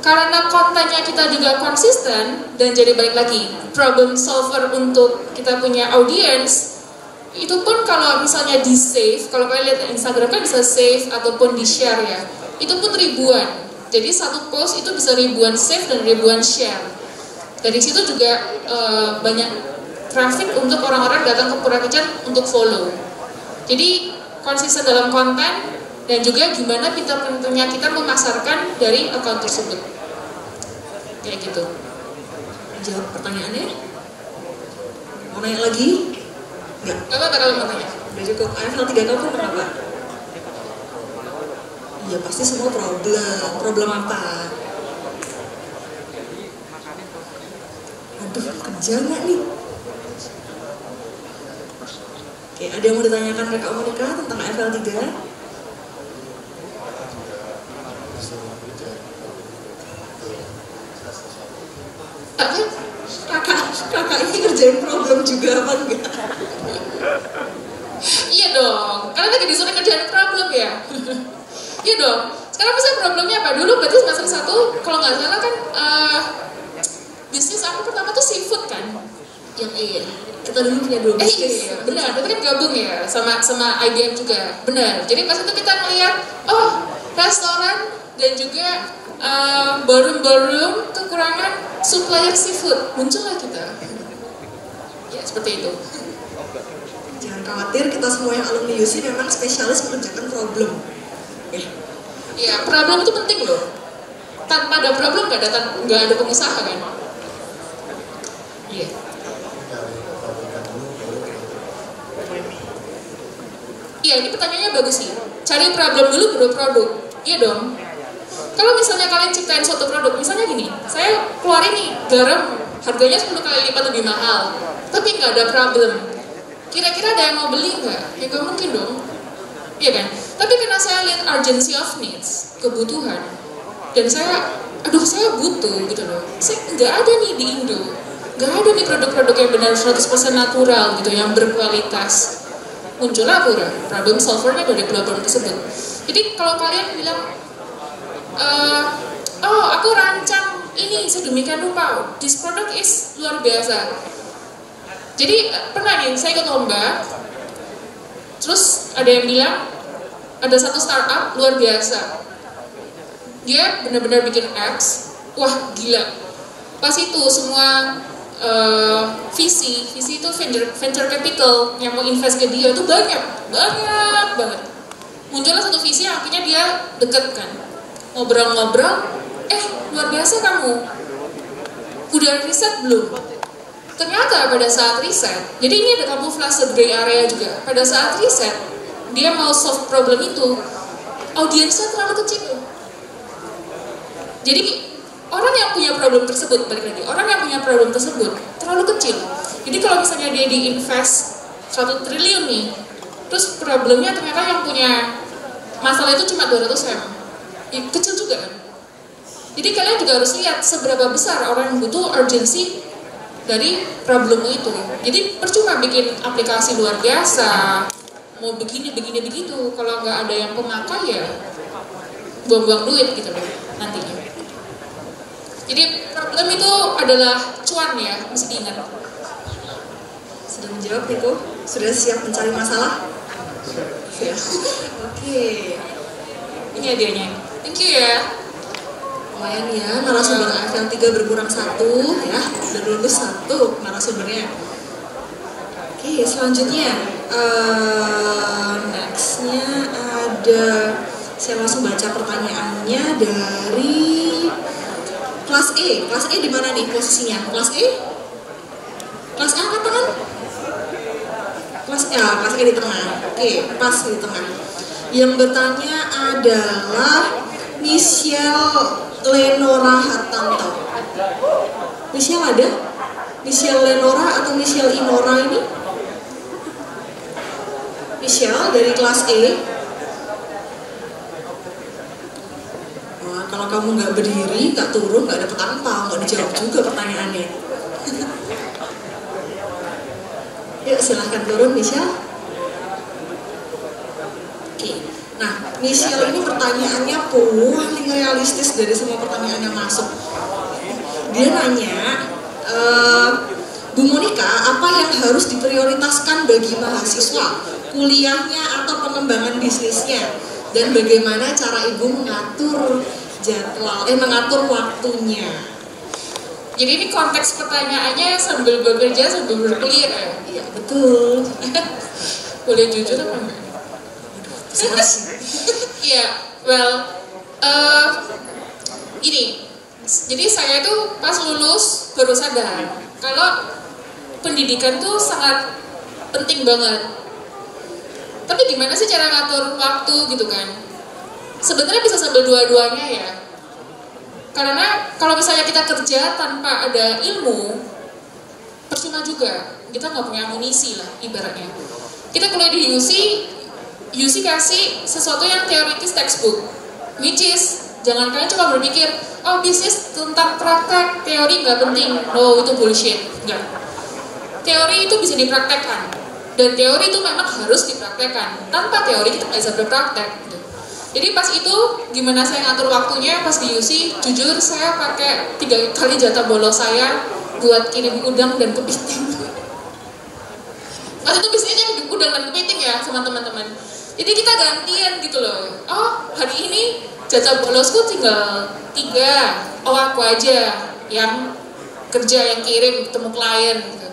C: karena kontennya kita juga konsisten, dan jadi balik lagi, problem solver untuk kita punya audience, itu pun kalau misalnya di save, kalau kalian lihat Instagram kan bisa save ataupun di share ya, itu pun ribuan. Jadi satu post itu bisa ribuan save dan ribuan share. Dari situ juga banyak traffic untuk orang-orang datang ke Pura Kitchen untuk follow. Jadi konsisten dalam konten dan juga gimana pintar-pintarnya kita memasarkan dari account tersebut. Kayak gitu.
B: Jawab pertanyaannya. Mau nanya lagi? Enggak.
C: Gak apa-apa kalau mau tanya.
B: Udah cukup. AFL 3 kamu kenapa? Iya pasti semua problem. Problem apa? Aduh, kerja nggak nih? Oke, ada yang mau ditanyakan ke Kak Monica tentang AFL 3? Kakak ini kerjain problem juga apa enggak?
C: Iya dong, karena lagi disuruh kerjaan problem ya. Iya dong, sekarang misalnya problemnya apa? Dulu berarti semester 1, kalau nggak salah kan bisnis aku pertama tuh seafood kan.
B: Yang iya, kita dulu punya 2 bisnis.
C: Iya, benar, tapi kan gabung ya sama IBM juga, benar. Jadi pas itu kita ngeliat, oh restoran dan juga ballroom kekurangan supplier seafood, muncullah kita. Ya seperti itu.
B: Jangan khawatir, kita semua yang alumni UC memang spesialis mengerjakan problem.
C: Iya, problem itu penting loh. Tanpa ada problem nggak ada pengusaha kan? Iya. Iya, ini pertanyaannya bagus sih. Cari problem dulu baru produk. Iya dong. Kalau misalnya kalian ciptain suatu produk, misalnya gini, saya keluarin nih garam, harganya 10 kali lipat lebih mahal, tapi nggak ada problem. Kira-kira ada yang mau beli nggak? Ya nggak mungkin dong. Iya kan? Tapi karena saya lihat urgency of needs, kebutuhan, dan saya butuh gitu loh. Saya nggak ada nih di Indo, nggak ada nih produk-produk yang benar 100% natural gitu, yang berkualitas. Muncullah Pura, problem solvernya dari problem tersebut. Jadi kalau kalian bilang, oh aku rancang ini sedemikian rupa, this product is luar biasa. Jadi pernah nih saya ikut lomba, terus ada yang bilang ada satu startup luar biasa, dia benar-benar bikin apps, wah gila. Pas itu semua VC itu venture capital yang mau invest ke dia itu banyak banget. Muncullah satu VC yang akhirnya dia deket kan, ngobrol-ngobrol, luar biasa kamu, udah riset belum? Ternyata pada saat riset, jadi ini ada kamuflase gray area juga. Pada saat riset, dia mau solve problem itu, audiensnya terlalu kecil. Jadi orang yang punya problem tersebut, balik lagi, orang yang punya problem tersebut terlalu kecil. Jadi kalau misalnya dia diinvest 1 triliun nih, terus problemnya ternyata yang punya masalah itu cuma 200 M, ya, kecil juga kan. Jadi kalian juga harus lihat seberapa besar orang yang butuh urgensi dari problem itu. Jadi percuma bikin aplikasi luar biasa, mau begini begitu, kalau nggak ada yang pemakai ya buang-buang duit gitu loh nantinya. Jadi problem itu adalah cuan ya, mesti diingat.
B: Sudah menjawab Niko? Sudah siap mencari masalah? Siap. Oke.
C: Ini hadiahnya. Thank you ya.
B: Lumayan ya, narasumber AFL 3 berkurang 1 ya, udah lulus 1 narasumbernya. Oke, selanjutnya nextnya ada, saya langsung baca pertanyaannya dari kelas E. Kelas E di mana nih posisinya? Kelas E? Kelas E angkat tangan? Kelas E di tengah. Oke, pas di tengah. Yang bertanya adalah Michelle Lenora Hartanto. Michelle ada? Michelle Lenora atau Michelle Inora ini? Michelle dari kelas E. Wah, kalau kamu nggak berdiri, nggak turun, nggak dapet angpau, nggak dijawab juga pertanyaannya. Yuk silahkan turun Michelle. Oke. Nah, Michelle ini pertanyaannya paling realistis dari semua pertanyaan yang masuk. Dia nanya, Bu Monica, apa yang harus diprioritaskan bagi mahasiswa, kuliahnya atau pengembangan bisnisnya, dan bagaimana cara Ibu mengatur jadwal, mengatur waktunya?
C: Jadi ini konteks pertanyaannya sambil bekerja sambil berkuliah ya?
B: Iya betul.
C: Boleh jujur apa enggak? Iya, well, ini. Jadi saya tuh pas lulus baru sadar kalau pendidikan tuh sangat penting banget. Tapi gimana sih cara ngatur waktu gitu kan? Sebenarnya bisa sambil dua-duanya ya. Karena kalau misalnya kita kerja tanpa ada ilmu, percuma juga. Kita nggak punya amunisi lah ibaratnya. Kita kuliah di UC kasih sesuatu yang teoritis textbook, which is jangan kalian coba berpikir, oh bisnis tentang praktek, teori nggak penting. No, itu bullshit. Enggak. Teori itu bisa dipraktekkan, dan teori itu memang harus dipraktekkan. Tanpa teori kita nggak bisa berpraktek. Gitu. Jadi pas itu gimana saya ngatur waktunya pas di UC, jujur saya pakai 3 kali jatah bolos saya buat kirim udang dan kepiting. Pas itu bisnisnya udang dan kepiting ya sama teman-teman. Jadi kita gantian gitu loh. Oh hari ini jatah bolosku tinggal 3. Oh aku aja yang kerja, yang kirim, ketemu klien gitu.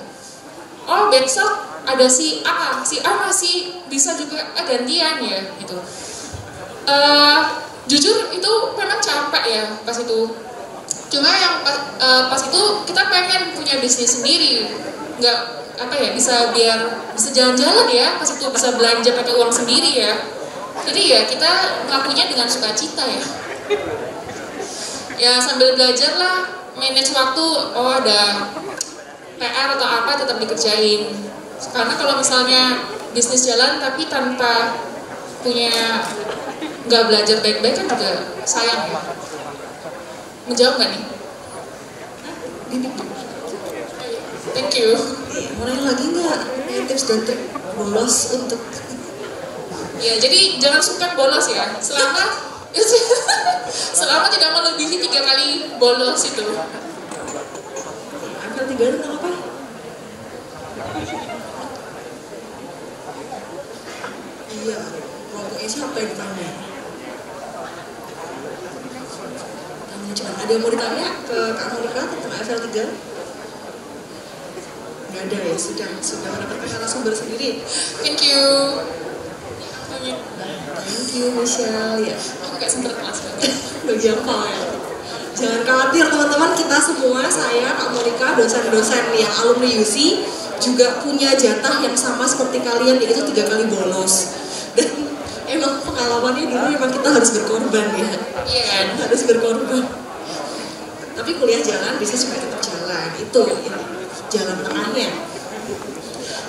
C: Oh besok ada si A masih bisa juga gantian ya gitu. Jujur itu memang capek ya pas itu. Cuma yang pas itu kita pengen punya bisnis sendiri, nggak apa ya, bisa jalan-jalan ya, pas itu bisa belanja pakai uang sendiri ya. Jadi ya kita ngelakunya dengan sukacita ya. Ya sambil belajar lah, manage waktu. Oh ada PR atau apa tetap dikerjain. Karena kalau misalnya bisnis jalan tapi tanpa punya, nggak belajar baik-baik kan juga sayang ya. Menjawab nggak nih? Thank you.
B: Mulai lagi nggak tips dan trik bolos untuk?
C: Ya jadi jangan suka bolos ya. Selama tidak melebihi 3 kali bolos itu.
B: Angka 3 itu apa? Iya, pokoknya siapa yang ditanya? Ada yang mau ditanya ke Kak Monica tentang FL3? Nggak ada ya, sudah mendapatkan narasumber sendiri.
C: Thank you.
B: Thank you Michelle ya.
C: Aku kayak sempet kelas
B: Bagi apa ya? Jangan khawatir teman-teman, kita semua, saya, Kak Monica, dosen-dosen yang alumni UC juga punya jatah yang sama seperti kalian, yaitu 3 kali bolos. Dan emang pengalamannya dulu memang kita harus berkorban ya.
C: Iya kan?
B: Harus berkorban. Tapi kuliah jalan, bisnis juga tetap jalan. Itu jalan tengahnya.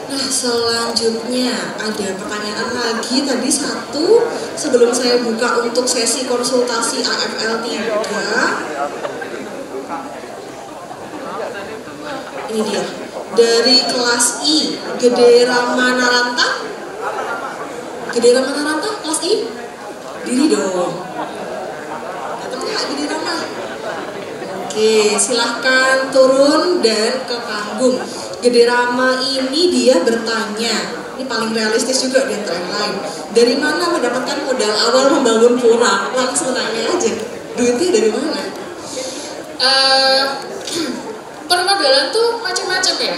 B: Nah selanjutnya ada pertanyaan lagi tadi satu sebelum saya buka untuk sesi konsultasi AFL 3. Ini dia dari kelas I, Gede Ramanaranta. Gede Ramanaranta kelas I, diri dong. Datang nggak Gede Rama? Oke, silahkan turun dan ke panggung. Gede Rama ini dia bertanya, ini paling realistis juga di antara yang lain. Dari mana mendapatkan modal awal membangun pura? Langsung nanya aja, duitnya dari mana?
C: Permodalan tuh macam-macam ya.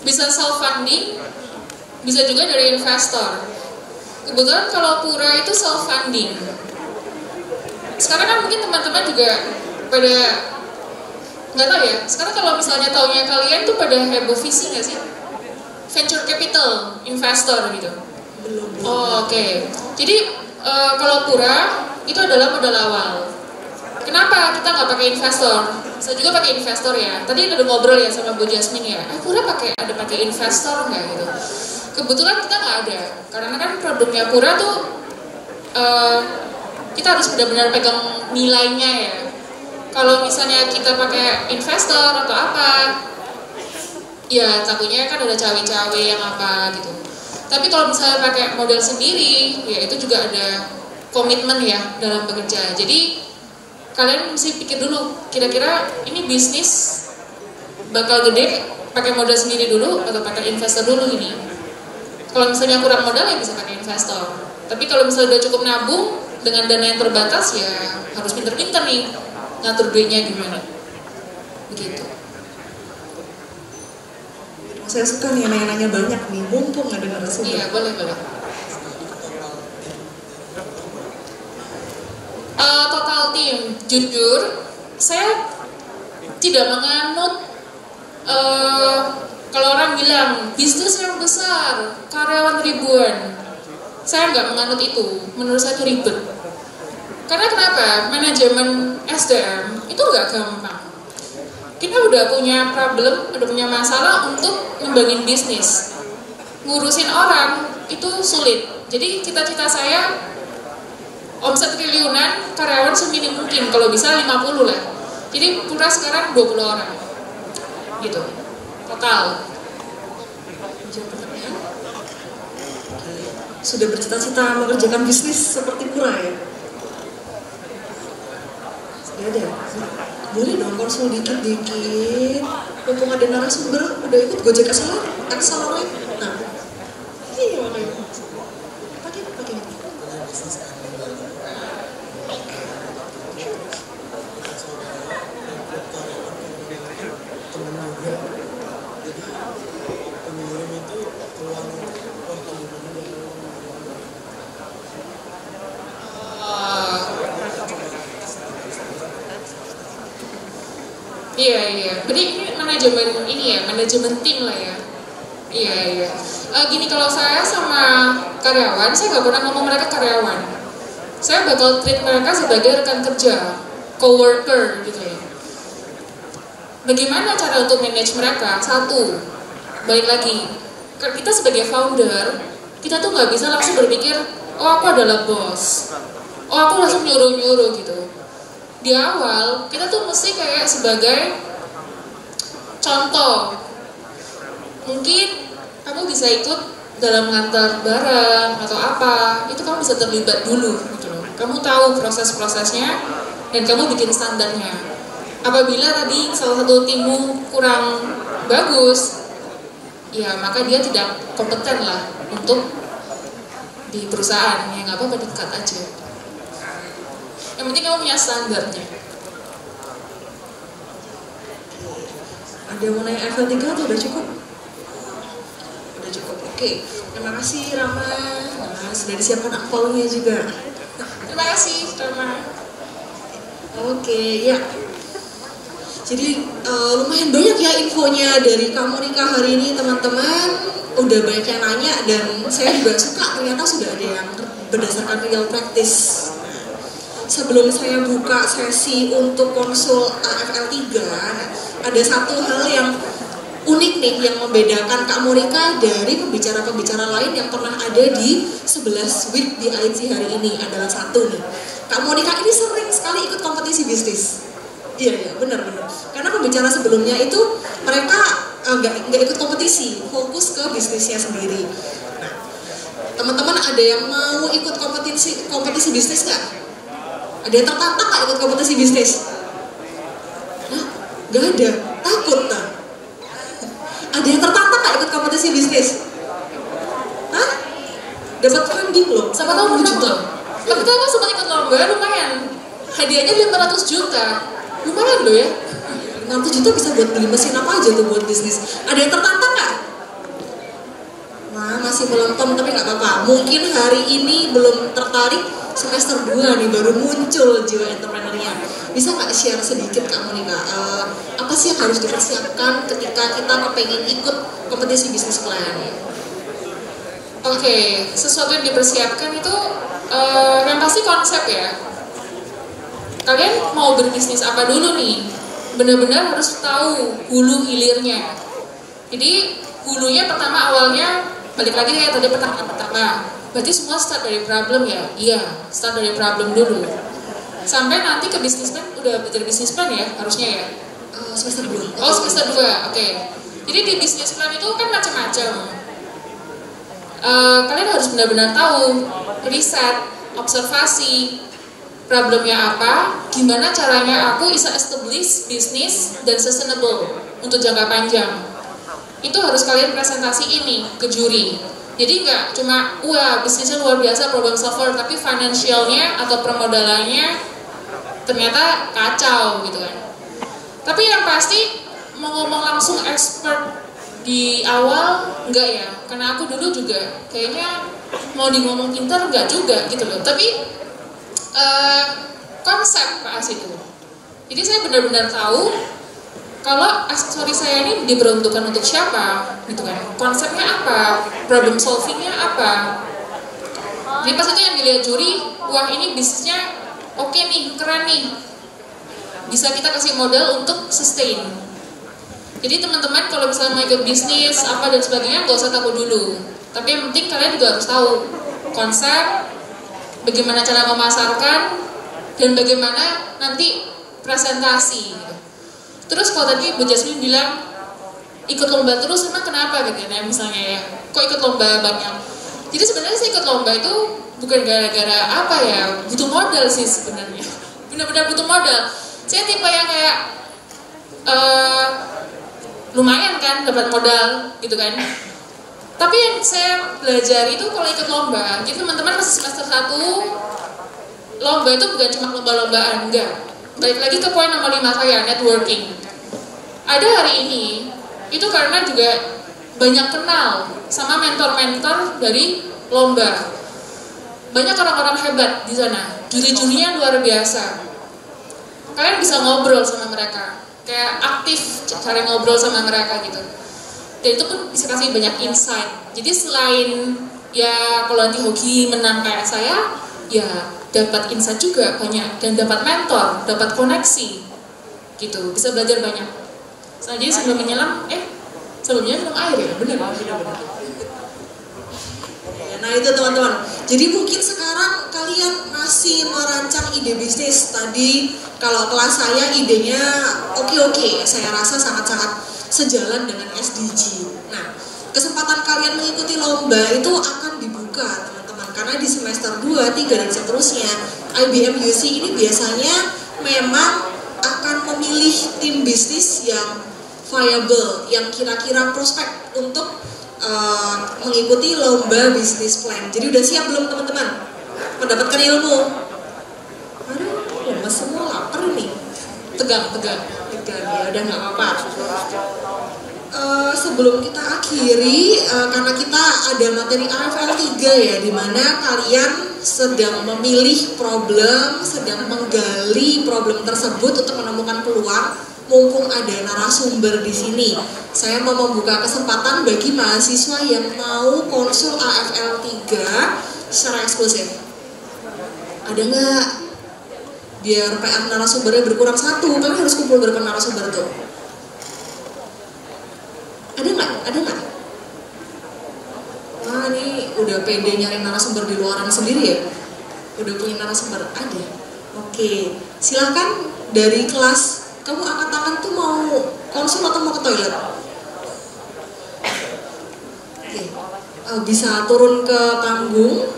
C: Bisa self funding, bisa juga dari investor. Kebetulan kalau pura itu self funding. Sekarang kan mungkin teman-teman juga pada nggak tahu ya, sekarang kalau misalnya taunya kalian tuh pada heboh visi nggak sih? Venture capital investor gitu. Oh, oke. Jadi kalau pura itu adalah modal awal. Kenapa kita nggak pakai investor? Saya juga pakai investor ya. Tadi udah ngobrol ya sama Bu Jasmine ya. Pura ada pakai investor nggak gitu? Kebetulan kita nggak ada, karena kan produknya Pura tuh kita harus benar-benar pegang nilainya ya. Kalau misalnya kita pakai investor atau apa, ya takutnya kan ada cawe-cawe yang apa gitu. Tapi kalau misalnya pakai modal sendiri, ya itu juga ada komitmen ya dalam bekerja. Jadi kalian mesti pikir dulu, kira-kira ini bisnis bakal gede pakai modal sendiri dulu atau pakai investor dulu ini. Kalau misalnya kurang modal ya bisa pakai investor. Tapi kalau misalnya udah cukup nabung dengan dana yang terbatas ya harus pinter-pinter nih ngatur duitnya gimana. Begitu.
B: Saya suka nih nanya-nanya banyak nih, mumpung ada narasumber.
C: Iya, boleh. Total tim, jujur, saya tidak menganut kalau orang bilang bisnis yang besar, karyawan ribuan. Saya nggak menganut itu, menurut saya itu ribet. Karena kenapa? Manajemen SDM itu nggak gampang. Kita udah punya problem, udah punya masalah untuk ngembangin bisnis. Ngurusin orang itu sulit. Jadi cita-cita saya omset triliunan, karyawan seminim mungkin, kalau bisa 50 lah. Jadi Pura sekarang 20 orang. Gitu. Total.
B: Sudah bercita-cita mengerjakan bisnis seperti Pura ya? Sudah ada? Boleh dong konsul dikit-dikit. Mumpung ada narasumber, udah ikut Gojek Accelerate. Nah, iya makanya. Pakai.
C: Iya. Berarti ini manajemen tim lah ya. Iya. Gini, kalau saya sama karyawan, saya nggak pernah ngomong mereka karyawan. Saya bakal treat mereka sebagai rekan kerja, coworker gitu ya. Bagaimana cara untuk manage mereka? Satu, balik lagi, kita sebagai founder, kita tuh nggak bisa langsung berpikir, oh aku adalah bos, oh aku langsung nyuruh-nyuruh gitu. Di awal, kita tuh mesti kayak sebagai contoh. Mungkin kamu bisa ikut dalam ngantar barang atau apa, itu kamu bisa terlibat dulu gitu loh. Kamu tahu proses-prosesnya dan kamu bikin standarnya. Apabila tadi salah satu timmu kurang bagus, ya maka dia tidak kompeten lah untuk di perusahaan. Ya nggak apa-apa, di-cut aja. Yang penting kamu punya standarnya.
B: Ada yang mau nanya Eiffel 3 atau udah cukup? Udah cukup, oke. Terima kasih Rama. Nah, sudah disiapkan akpolnya juga.
C: Terima kasih Rama.
B: Oke, ya. Jadi lumayan banyak ya infonya dari Kak Monica hari ini teman-teman. Udah banyak yang nanya dan saya juga suka ternyata sudah ada yang berdasarkan real practice. Sebelum saya buka sesi untuk konsul AFL 3, ada satu hal yang unik nih yang membedakan Kak Monica dari pembicara-pembicara lain yang pernah ada di 11 week di IT hari ini. Adalah satu nih, Kak Monica ini sering sekali ikut kompetisi bisnis. Iya, benar. Karena pembicara sebelumnya itu mereka nggak ikut kompetisi, fokus ke bisnisnya sendiri. Nah, teman-teman ada yang mau ikut kompetisi bisnis nggak? Ada yang tertantang nggak ikut kompetisi bisnis? Hah? Gak ada, takut nah. Ada yang tertantang nggak ikut kompetisi bisnis? Hah? Dapat funding loh,
C: Siapa tahu
B: 10 juta.
C: Waktu itu aku sempat ikut lomba, lumayan. Hadiahnya 500 juta. Lumayan loh ya.
B: 500 juta bisa buat beli mesin apa aja tuh buat bisnis. Ada yang tertantang nggak? Nah, masih melempem tapi nggak apa-apa. Mungkin hari ini belum tertarik, semester 2 nih baru muncul jiwa entrepreneurnya. Bisa nggak share sedikit Kak Monica? Apa sih yang harus dipersiapkan ketika kita kepengen ikut kompetisi bisnis plan?
C: Oke, sesuatu yang dipersiapkan itu yang pasti konsep ya. kalian mau berbisnis apa dulu nih? Benar-benar harus tahu hulu hilirnya. Jadi hulunya pertama awalnya balik lagi kayak tadi pertama. Berarti semua start dari problem ya? Iya, start dari problem dulu. Sampai nanti ke bisnis plan, udah belajar bisnis plan ya harusnya ya?
B: Semester 2.
C: Oh semester 2, oke. Jadi di bisnis plan itu kan macam-macam. Kalian harus benar-benar tahu, riset, observasi, problemnya apa, gimana caranya aku bisa establish bisnis dan sustainable untuk jangka panjang. Itu harus kalian presentasi ini ke juri. Jadi nggak cuma, wah bisnisnya luar biasa, problem solver, tapi financialnya atau permodalannya ternyata kacau gitu kan. Tapi yang pasti mau ngomong langsung expert di awal enggak ya, karena aku dulu juga kayaknya mau di ngomong pintar enggak juga gitu loh. Tapi konsep Pak As itu. Jadi saya benar-benar tahu kalau aksesoris saya ini diperuntukkan untuk siapa, gitu kan? Konsepnya apa, problem solvingnya apa. Jadi pas itu yang dilihat juri, wah ini bisnisnya oke nih, keren nih, bisa kita kasih modal untuk sustain. Jadi teman-teman kalau misalnya mau ikut bisnis apa dan sebagainya, gak usah takut dulu. Tapi yang penting kalian juga harus tahu konsep, bagaimana cara memasarkan, dan bagaimana nanti presentasi gitu. Terus kalau tadi Bu Jasmine bilang ikut lomba terus, emang kenapa gitu ya misalnya ya, kok ikut lomba banyak. Jadi sebenarnya saya ikut lomba itu bukan gara-gara apa ya, butuh modal sih sebenarnya. Benar-benar butuh modal. Saya tipe yang kayak lumayan kan dapat modal gitu kan. Tapi yang saya belajar itu kalau ikut lomba, jadi teman-teman masih semester 1, lomba itu bukan cuma lomba-lombaan, enggak. Balik lagi ke poin nomor 5 saya, networking. Ada hari ini, itu karena juga banyak kenal sama mentor-mentor dari lomba. Banyak orang-orang hebat di sana, juri-jurinya luar biasa. Kalian bisa ngobrol sama mereka, kayak aktif cari ngobrol sama mereka gitu. Dan itu pun bisa kasih banyak insight. Jadi selain ya kalau nanti hoki menang kayak saya, ya dapat insight juga banyak dan dapat mentor, dapat koneksi, gitu. Bisa belajar banyak. Jadi sebelum menyelam, sebelumnya minum air ya, benar.
B: Nah itu teman-teman. Jadi mungkin sekarang kalian masih merancang ide bisnis. Tadi kalau kelas saya idenya oke. Saya rasa sangat-sangat sejalan dengan SDG. Nah, kesempatan kalian mengikuti lomba itu akan dibuka teman-teman. Karena di semester 2, 3, dan seterusnya IBM UC ini biasanya memang akan memilih tim bisnis yang viable, yang kira-kira prospek untuk mengikuti lomba bisnis plan. Jadi udah siap belum teman-teman mendapatkan ilmu? Aduh, lemes semua, lapar nih. Tegang ya, udah nggak apa-apa. Sebelum kita akhiri, karena kita ada materi AFL 3 ya, dimana kalian sedang memilih problem, sedang menggali problem tersebut untuk menemukan peluang. Mumpung ada narasumber di sini, saya mau membuka kesempatan bagi mahasiswa yang mau konsul AFL 3 secara eksklusif. Ada nggak? Biar PR narasumbernya berkurang 1, kalian harus kumpul berapa narasumber tuh? Ada nggak? Wah ini udah pede nyari narasumber di luaran sendiri ya? Udah punya narasumber? Ada? Oke, silakan dari kelas. Kamu angkat tangan tuh mau konsul atau mau ke toilet? Oke. Bisa turun ke panggung.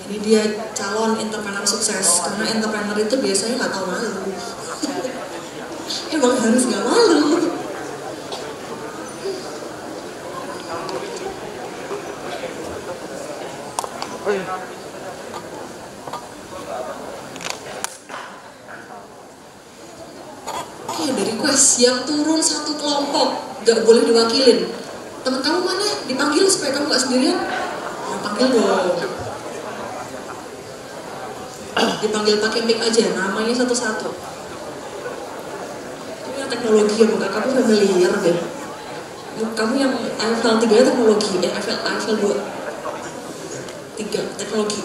B: Jadi dia calon entrepreneur sukses. Karena entrepreneur itu biasanya nggak tahu malu. Emang harus nggak malu. Oke, dari request yang turun 1 kelompok gak boleh diwakilin. Teman kamu mana? Dipanggil supaya kamu gak sendirian. Ya, panggil dong. Dipanggil pakai mic aja, namanya satu-satu. Ini yang teknologi ya, bukan kamu familiar deh. Kamu yang AFL 3 teknologi, AFL 2. 3 teknologi.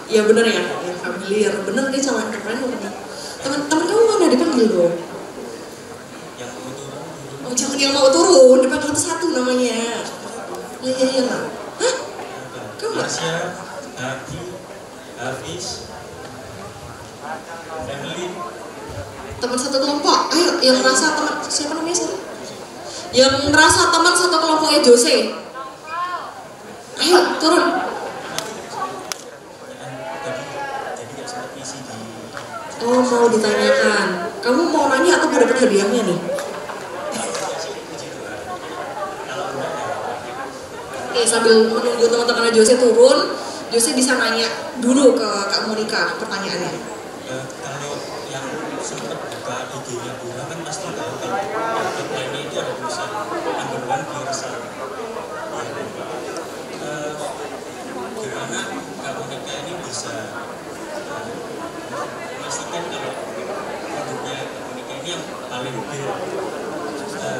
B: Ya bener ya, familiar, bener nih sama entrepreneur nih. Teman-teman kamu mana dipanggil dong? Oh jangan yang mau turun, dipanggil satu namanya. Iya lah. Hah? Kamu nggak?
D: Masya, Hadi, Hafiz, Family.
B: Teman satu kelompok. Ayo, yang merasa teman siapa namanya sih? Yang merasa teman satu kelompoknya Jose. Ayo turun. Oh mau ditanyakan. Kamu mau nanya atau mau dapat hadiahnya nih? Oke, sambil menunggu teman-teman Jose turun, Jose bisa nanya dulu ke Kak Monica pertanyaannya.
D: Kalau yang sempat buka IG-nya Bunda kan pasti tahu kalau tagline-nya itu ada tulisan #1 Biorasa. Gimana Kak Monica ini bisa memastikan kalau produknya Kak Monica ini yang paling real?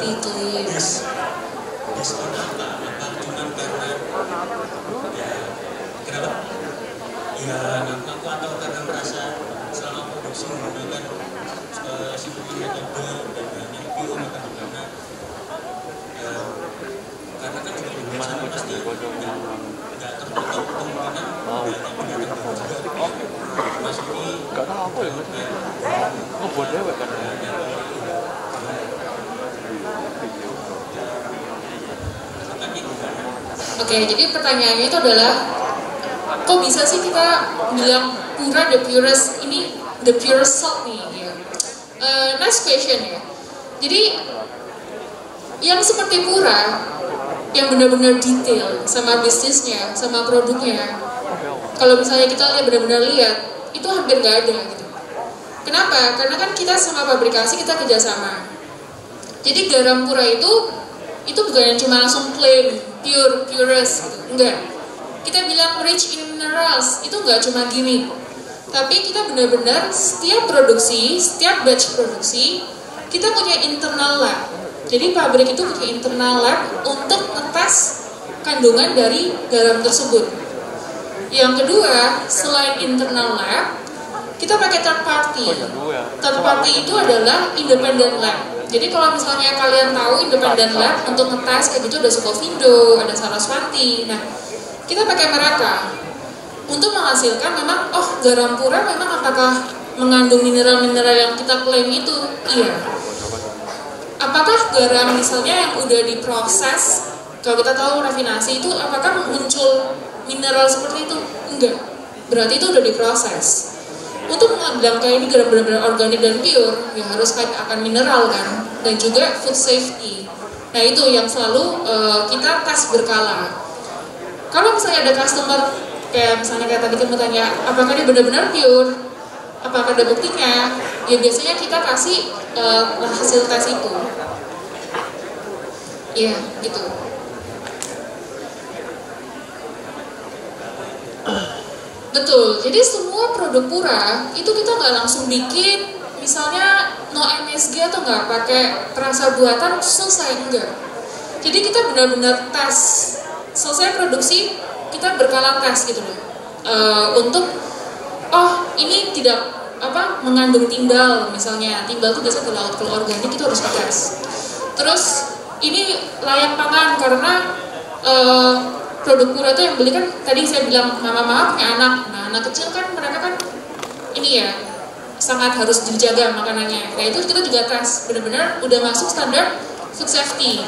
B: Itu.
D: Diskon apa cuman karena ya kenapa? Ya ngaku atau karena merasa selama produksi menggunakan simpulan metode dan bahannya bio maka karena kan juga di luar sana pasti nggak tertutup kemungkinan banyak pendatang baru juga Mas ini nggak tahu apa ya ngebuat dewek kan
C: Oke, jadi pertanyaannya itu adalah kok bisa sih kita bilang Pura the purest ini the purest salt nih ya. Nice question ya. Jadi yang seperti Pura yang benar-benar detail sama bisnisnya, sama produknya. Kalau misalnya kita benar-benar lihat itu hampir nggak ada gitu. Kenapa? Karena kan kita sama pabrikasi kita kerjasama. Jadi garam Pura itu bukan yang cuma langsung plain, purest gitu, enggak. Kita bilang rich in minerals, itu enggak cuma gimmick. Tapi kita benar-benar setiap produksi, setiap batch produksi, kita punya internal lab. Jadi pabrik itu punya internal lab untuk ngetes kandungan dari garam tersebut. Yang kedua, selain internal lab, kita pakai third party. Third party itu adalah independent lab. Jadi kalau misalnya kalian tahu independent lab untuk ngetes kayak gitu ada Sukovindo, ada Saraswati. Nah, kita pakai mereka untuk menghasilkan memang garam Pura memang apakah mengandung mineral-mineral yang kita klaim itu? Iya. Apakah garam misalnya yang udah diproses, kalau kita tahu rafinasi itu apakah muncul mineral seperti itu? Enggak. Berarti itu udah diproses. Untuk bilang kayak ini garam benar-benar organik dan pure, ya harus kait akan mineral kan, dan juga food safety. Nah itu yang selalu kita tes berkala. Kalau misalnya ada customer kayak misalnya kayak tadi kan bertanya, apakah dia benar-benar pure, apakah ada buktinya? Ya biasanya kita kasih hasil tes itu. Iya gitu. Betul, jadi semua produk Pura itu kita nggak langsung bikin, misalnya no MSG atau nggak pakai perasa buatan selesai, enggak. Jadi kita benar-benar tes, selesai produksi kita berkala tes gitu loh, untuk ini tidak mengandung timbal misalnya, timbal itu biasanya di laut, kalau organik itu harus dites. Terus ini layak pangan karena produk Pura itu yang beli kan tadi saya bilang mama-mama punya anak, nah anak kecil kan mereka kan ini ya sangat harus dijaga makanannya. Nah itu kita juga tes benar-benar udah masuk standar food safety.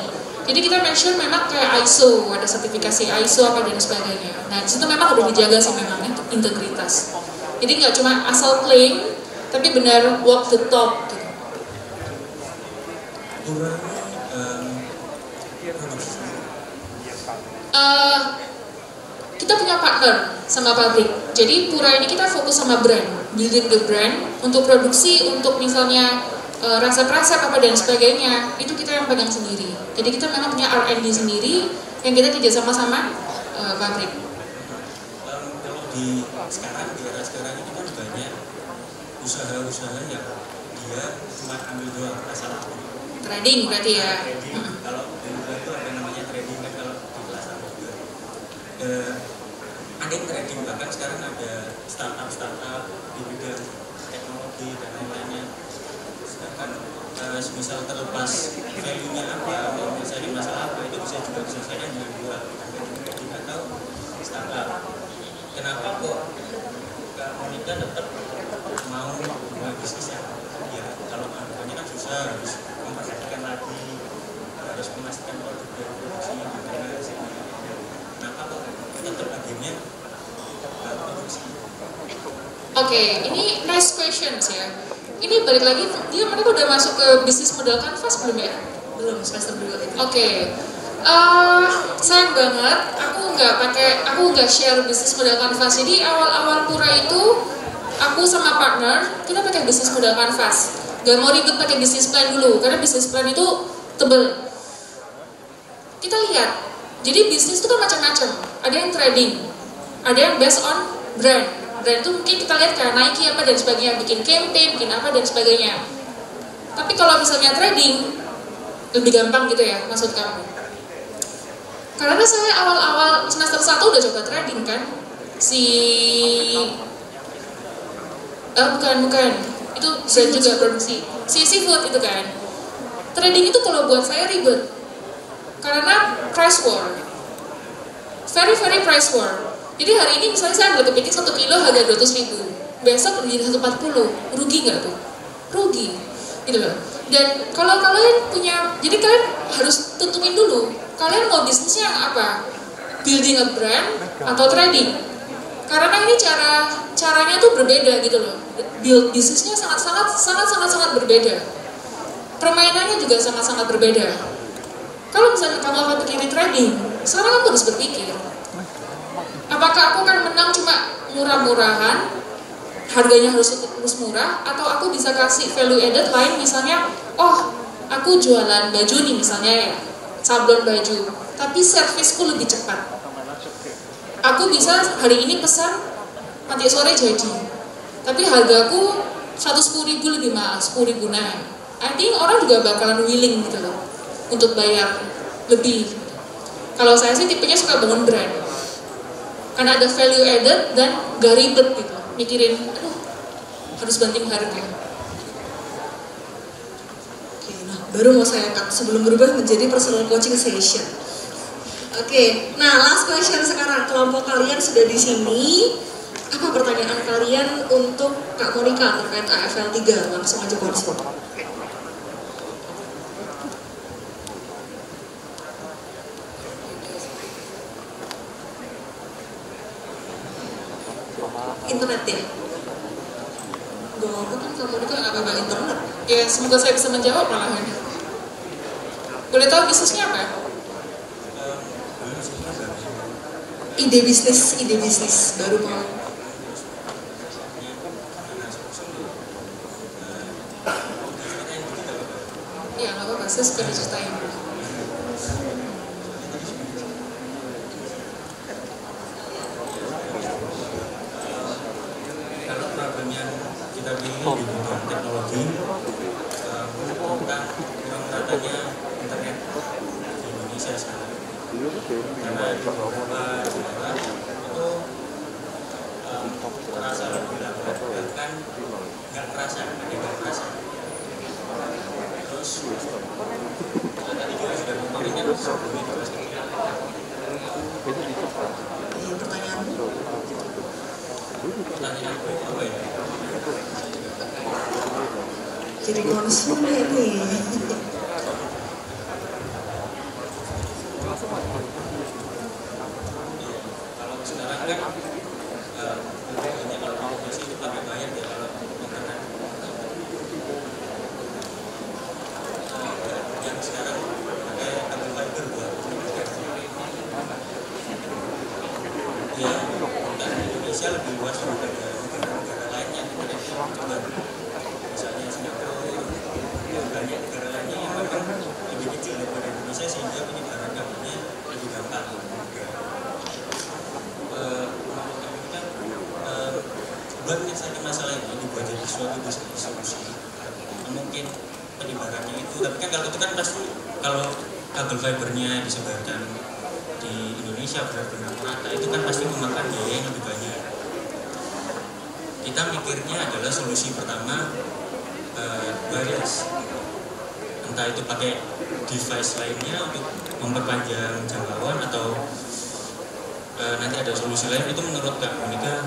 C: Jadi kita measure memang kayak ISO, ada sertifikasi ISO apa dan sebagainya. Nah disitu memang udah dijaga sih memang integritas. Jadi nggak cuma asal claim, tapi benar walk the talk. Gitu. Kita punya partner sama pabrik. Jadi Pura ini kita fokus sama brand, building the brand untuk produksi, untuk misalnya resep-resep apa dan sebagainya, itu kita yang pegang sendiri. Jadi kita memang punya R&D sendiri yang kita kerja sama-sama pabrik.
D: Kalau di era sekarang ini kan banyak usaha-usaha yang dia cuma ambil doang asal
C: Trading berarti ya.
D: Kalau di luar itu ada namanya trading kan kalau di kelas juga. ada yang trading, bahkan sekarang ada startup di bidang teknologi dan lain-lainnya. Sedangkan misal terlepas value-nya apa, mau menyelesaikan masalah apa, itu bisa juga diselesaikan dengan dua trading atau startup. Kenapa kok Kak Monica tetap mau memulai bisnis ya? Ya kalau harganya kan susah, harus memperhatikan lagi, harus memastikan produk dari produksi gimana hasilnya. Kenapa kok tetap akhirnya produksi?
C: Oke, ini nice questions ya. Ini balik lagi, mereka udah masuk ke bisnis model kanvas belum ya?
B: Belum, semester 2 itu.
C: Oke. Sayang banget, aku nggak share bisnis model kanvas. Jadi awal-awal Pura itu aku sama partner kita pakai bisnis model kanvas. Gak mau ribet pakai bisnis plan dulu, karena bisnis plan itu tebel. Kita lihat, jadi bisnis itu kan macam-macam. Ada yang trading, ada yang based on brand. Brand itu mungkin kita lihat kayak Nike apa dan sebagainya, bikin campaign, bikin apa dan sebagainya. Tapi kalau misalnya trading lebih gampang gitu ya maksud kamu? Karena saya awal-awal semester 1 udah coba trading kan, bukan itu brand juga produksi si seafood itu kan. Trading itu kalau buat saya ribet karena price war, very price war. Jadi hari ini misalnya saya ambil kepiting 1 kilo harga 200.000, besok jadi 140, rugi nggak tuh? Rugi, gitu loh. Dan kalau kalian punya, jadi kalian harus tentuin dulu, kalian mau bisnisnya yang apa? Building a brand atau trading? Karena ini caranya tuh berbeda gitu loh. Build bisnisnya sangat berbeda. Permainannya juga sangat berbeda. Kalau misalnya kamu akan pikirin trading, sekarang kamu harus berpikir, apakah aku akan menang cuma murah-murahan, harganya harus murah, atau aku bisa kasih value added lain, misalnya, oh aku jualan baju nih misalnya ya, sablon baju, tapi servisku lebih cepat. Aku bisa hari ini pesan, nanti sore jadi, tapi hargaku 110.000 lebih mahal, 10.000 naik. I think orang juga bakalan willing gitu loh, untuk bayar lebih. Kalau saya sih tipenya suka bangun brand, karena ada value added dan gak ribet gitu, mikirin, aduh harus banting harga.
B: Oke, nah baru mau saya cut sebelum berubah menjadi personal coaching session. Oke, nah last question sekarang, kelompok kalian sudah di sini. Apa pertanyaan kalian untuk Kak Monica terkait AFL 3? Langsung aja konsul. Internet ya? Gak apa kan Kak Monica nggak apa-apa internet.
C: Ya semoga saya bisa menjawab malahan. Boleh tahu bisnisnya apa?
B: Ide bisnis baru mau.
C: Ya nggak apa-apa, saya suka diceritain.
D: Kalau problem yang kita pilih di bidang teknologi, tentang kurang meratanya internet di Indonesia sekarang. Karena di beberapa daerah itu terasa lebih lambat, bahkan nggak terasa. Terus tadi juga sudah ngomongin sebelumnya juga pertanyaan apa ya?
B: Jadi konsumen nih.
D: Kalau sekarang kan kalau masih itu pakai bayar ya kalau internet. Yang sekarang pakai kabel fiber buat ya, dan Indonesia lebih luas daripada negara-negara lain yang internetnya coba, misalnya Singapura, ya banyak negara lainnya yang memang lebih kecil daripada Indonesia sehingga penyebaran kabelnya lebih gampang. Buat menyelesaikan masalah ini dibuat jadi suatu solusi. Mungkin penyebarannya itu, tapi kan kalau itu kan pasti kalau kabel fibernya disebarkan di Indonesia Indonesia benar-benar merata, itu kan pasti memakan biaya yang lebih banyak. Kita mikirnya adalah solusi pertama wireless, entah itu pakai device lainnya untuk memperpanjang jangkauan atau nanti ada solusi lain. Itu menurut Kak Monika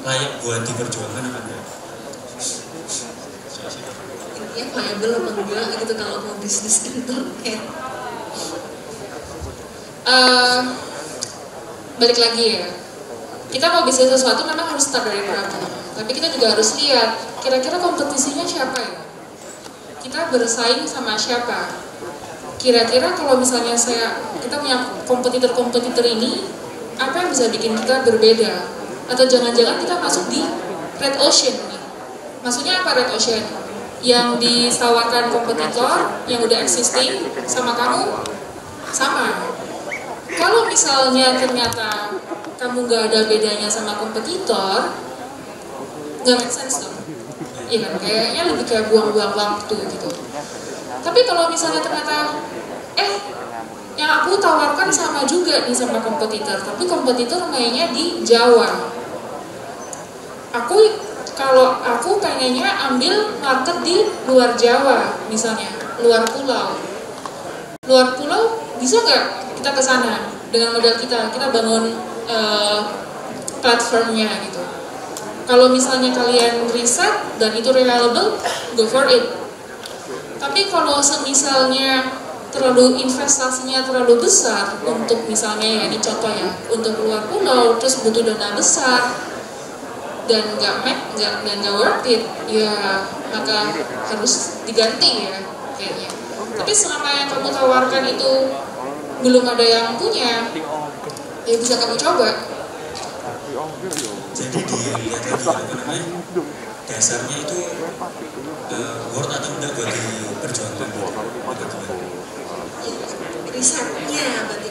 D: layak buat diperjuangkan apa enggak?
B: Ya viable apa enggak gitu kalau mau bisnis internet.
C: Balik lagi ya, kita mau bisnis sesuatu memang harus start dari berapa, tapi kita juga harus lihat kira-kira kompetisinya siapa ya, kita bersaing sama siapa. Kira-kira kalau misalnya kita punya kompetitor ini, apa yang bisa bikin kita berbeda? Atau jangan-jangan kita masuk di red ocean nih. Maksudnya apa red ocean? Yang ditawarkan kompetitor yang udah existing sama kamu sama. Kalau misalnya ternyata kamu nggak ada bedanya sama kompetitor, nggak make sense dong. Iya kan, kayaknya lebih kayak buang-buang waktu gitu. Tapi kalau misalnya ternyata yang aku tawarkan sama juga nih sama kompetitor, tapi kompetitor mainnya di Jawa. Kalau aku pengennya ambil market di luar Jawa, misalnya luar pulau. Luar pulau bisa nggak kita ke sana dengan modal kita bangun platformnya gitu. Kalau misalnya kalian riset dan itu reliable, go for it. Tapi kalau misalnya investasinya terlalu besar untuk misalnya ya ini contoh ya untuk luar pulau terus butuh dana besar dan nggak worth it, ya maka harus diganti ya kayaknya. Tapi selama yang kamu tawarkan itu belum ada yang punya, ya bisa kamu coba.
D: Jadi dilihat lagi apa namanya, dasarnya itu worth atau enggak buat diperjuangkan.
B: Risetnya berarti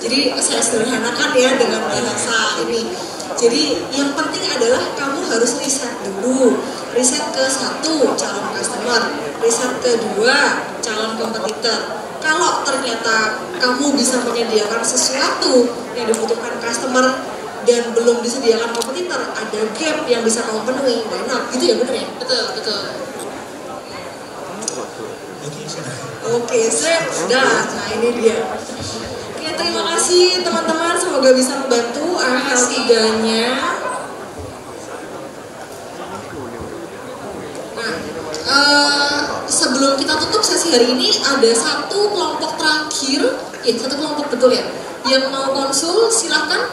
B: jadi saya sederhanakan ya dengan bahasa ini. Jadi yang penting adalah kamu harus riset dulu. Riset ke satu, calon customer. Riset kedua, calon kompetitor. Kalau ternyata kamu bisa menyediakan sesuatu yang dibutuhkan customer dan belum disediakan kompetitor, ada gap yang bisa kamu penuhi, why not? Gitu ya, bener ya?
C: Betul.
B: Oke, sudah. Nah ini dia. Oke, terima kasih teman-teman. Semoga bisa membantu AML3-nya. Nah, sebelum kita tutup sesi hari ini, ada satu kelompok terakhir. Satu kelompok betul ya. Yang mau konsul, silahkan.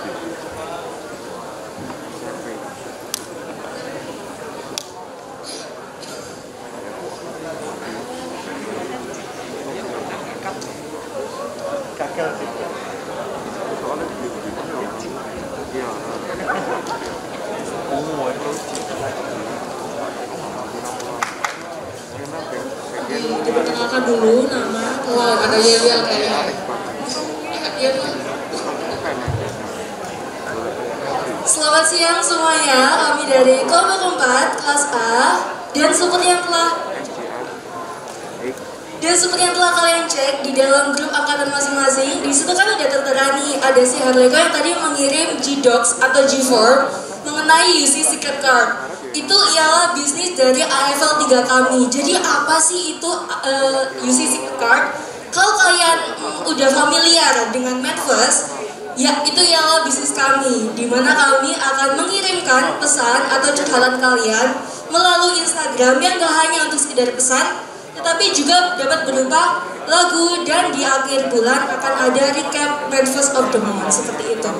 B: Diperkenalkan dulu nama.
C: Wow, ada Yel kayaknya.
E: Selamat siang semuanya, kami dari kelompok 4 kelas A dan seperti yang telah kalian cek di dalam grup angkatan masing-masing, di situ kan udah tertera nih, ada si Harleko yang tadi mengirim G-Docs atau G-Form mengenai UC Secret Card. Itu ialah bisnis dari AFL 3 kami. Jadi apa sih itu UC Secret Card? Kalau kalian udah familiar dengan Medverse, ya itu ialah bisnis kami, di mana kami akan mengirimkan pesan atau curhatan kalian melalui Instagram yang gak hanya untuk sekedar pesan, tetapi juga dapat berupa lagu, dan di akhir bulan akan ada recap Medverse of the Month, seperti itu.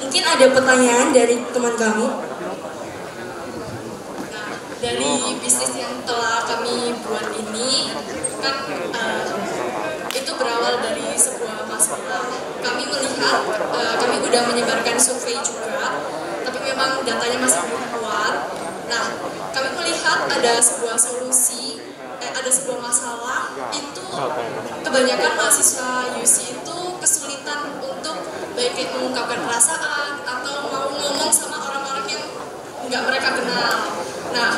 E: Mungkin ada pertanyaan dari teman kami.
F: Dari bisnis yang telah kami buat ini kan itu berawal dari sebuah masalah. Kami melihat kami sudah menyebarkan survei juga, tapi memang datanya masih belum kuat. Nah, kami melihat ada sebuah solusi, ada sebuah masalah itu kebanyakan mahasiswa UC itu kesulitan untuk baik itu mengungkapkan perasaan atau mau ngomong sama orang-orang yang nggak mereka kenal. Nah,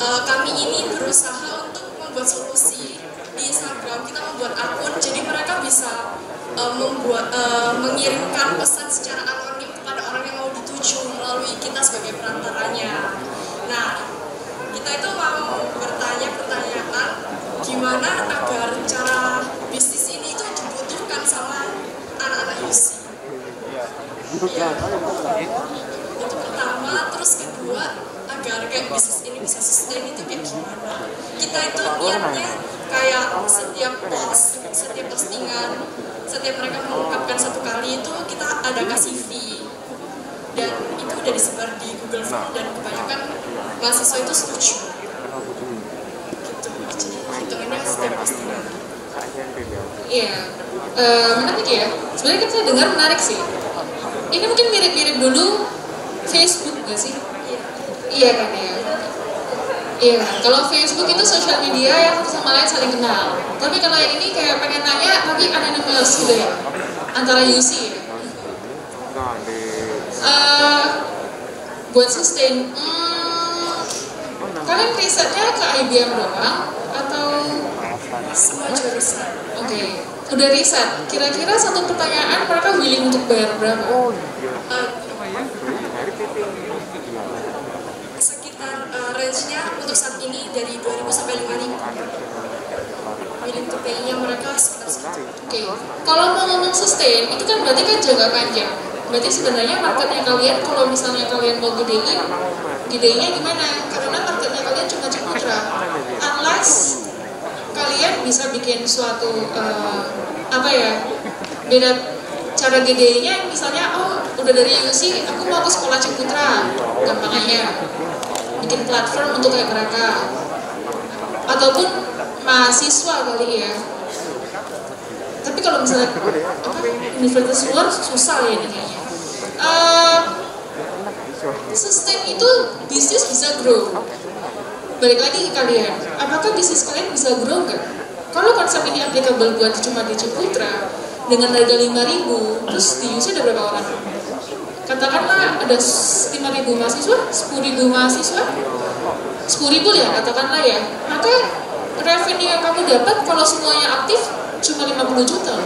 F: kami ini berusaha untuk membuat solusi di Instagram. Kita membuat akun, jadi mereka bisa mengirimkan pesan secara anonim kepada orang yang mau dituju melalui kita sebagai perantaranya. Nah, kita itu mau bertanya pertanyaan gimana agar cara bisnis ini itu dibutuhkan sama anak-anak UC. Ya, itu pertama, terus kedua agar kayak bisnis ini bisa sustain itu kayak gimana. Kita itu niatnya kayak setiap post, setiap postingan, setiap mereka mengungkapkan satu kali itu kita ada kasih fee, dan itu udah disebar di Google Form dan kebanyakan mahasiswa itu setuju gitu. Jadi hitungannya setiap postingan.
C: Iya, menarik ya. Sebenarnya kan saya dengar menarik sih. Ini mungkin mirip-mirip dulu Facebook nggak sih? Iya kan ya. Iya, kalau Facebook itu sosial media yang satu sama lain saling kenal. Tapi kalau yang ini kayak pengen nanya tapi anonymous gitu ya, antara UC ya. Buat sustain, kalian risetnya ke IBM doang atau
F: Semua jurusan.
C: Oke, udah riset. Kira-kira satu pertanyaan mereka willing untuk bayar berapa?
F: Sekitar range-nya untuk saat ini dari 2.000 sampai 5.000. Willing to pay-nya mereka sekitar segitu.
C: Oke, kalau mau ngomong sustain, itu kan berarti kan jangka panjang. Berarti sebenarnya marketnya kalian, kalau misalnya kalian mau gedenya gimana? Karena marketnya kalian cuma Ciputra. Unless kalian bisa bikin suatu beda cara gedenya, misalnya udah dari UC aku mau ke sekolah Ciputra, gampang aja bikin platform untuk kayak mereka, ataupun mahasiswa kali ya. Tapi kalau misalnya universitas luar susah ya ini kayaknya. Sustain itu bisnis bisa grow. Balik lagi ke kalian, apakah bisnis kalian bisa grow nggak? Kalau konsep ini applicable buat cuma di Ciputra dengan harga 5.000, terus di UC ada berapa orang? Katakanlah ada 5.000 mahasiswa, 10.000 mahasiswa, 10.000 ya katakanlah ya. Maka revenue yang kamu dapat kalau semuanya aktif cuma 50 juta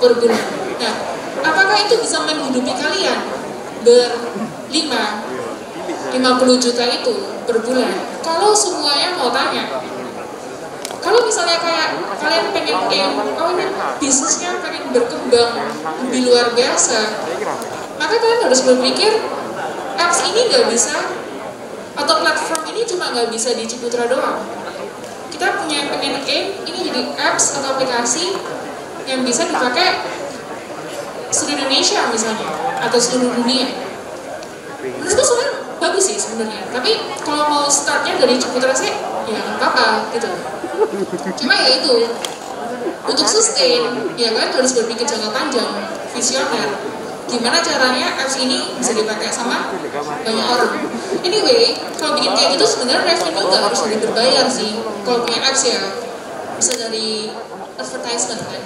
C: per bulan. Nah, apakah itu bisa menghidupi kalian berlima 50 juta itu per bulan? Kalau semuanya mau tanya, kalau misalnya kayak kalian pengen ini bisnisnya pengen berkembang lebih luar biasa, maka kalian harus berpikir apps ini nggak bisa, atau platform ini cuma nggak bisa di Ciputra doang. Kita punya pengen ini jadi apps atau aplikasi yang bisa dipakai seluruh Indonesia misalnya, atau seluruh dunia. Menurutku sebenarnya bagus sih sebenarnya, tapi kalau mau startnya dari Ciputra sih ya nggak apa-apa gitu. Cuma ya itu, untuk sustain ya kalian harus berpikir jangka panjang, visioner. Gimana caranya apps ini bisa dipakai sama banyak orang. Anyway, kalau bikin kayak gitu sebenarnya revenue nggak harus dari berbayar sih. Kalau punya apps ya bisa dari advertisement kan.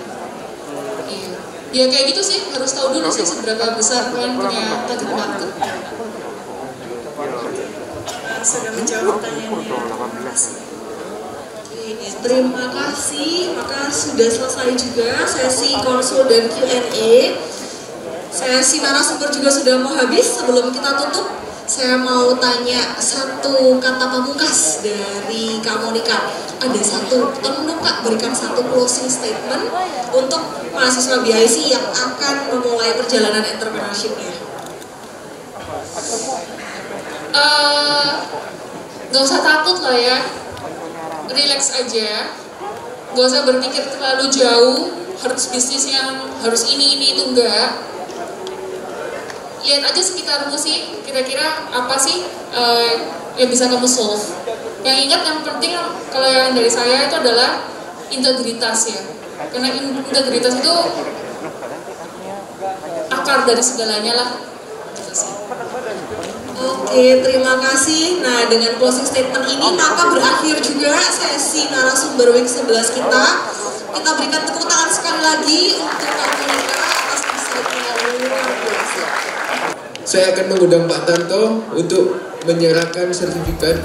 C: Iya. Ya kayak gitu sih, harus tahu dulu sih seberapa besar kalian punya target market.
B: Sudah menjawab pertanyaannya. Terima kasih, maka sudah selesai juga sesi konsul dan Q&A. Sesi narasumber juga sudah mau habis. Sebelum kita tutup, saya mau tanya satu kata pamungkas dari Kak Monica. Ada satu, tolong Kak berikan satu closing statement untuk mahasiswa BIC yang akan memulai perjalanan entrepreneurship-nya.
C: Gak usah takut lah ya, relax aja, gak usah berpikir terlalu jauh, harus bisnis yang harus ini itu enggak. Lihat aja sekitarmu sih, kira-kira apa sih yang bisa kamu solve. Yang ingat yang penting kalau yang dari saya itu adalah integritas ya, karena integritas itu akar dari segalanya lah.
B: Oke, terima kasih. Nah, dengan closing statement ini maka berakhir juga sesi narasumber week 11 kita. Kita berikan tepuk tangan sekali lagi untuk Kak Monica atas insight-nya luar biasa.
A: Saya akan mengundang Pak Tanto untuk menyerahkan sertifikat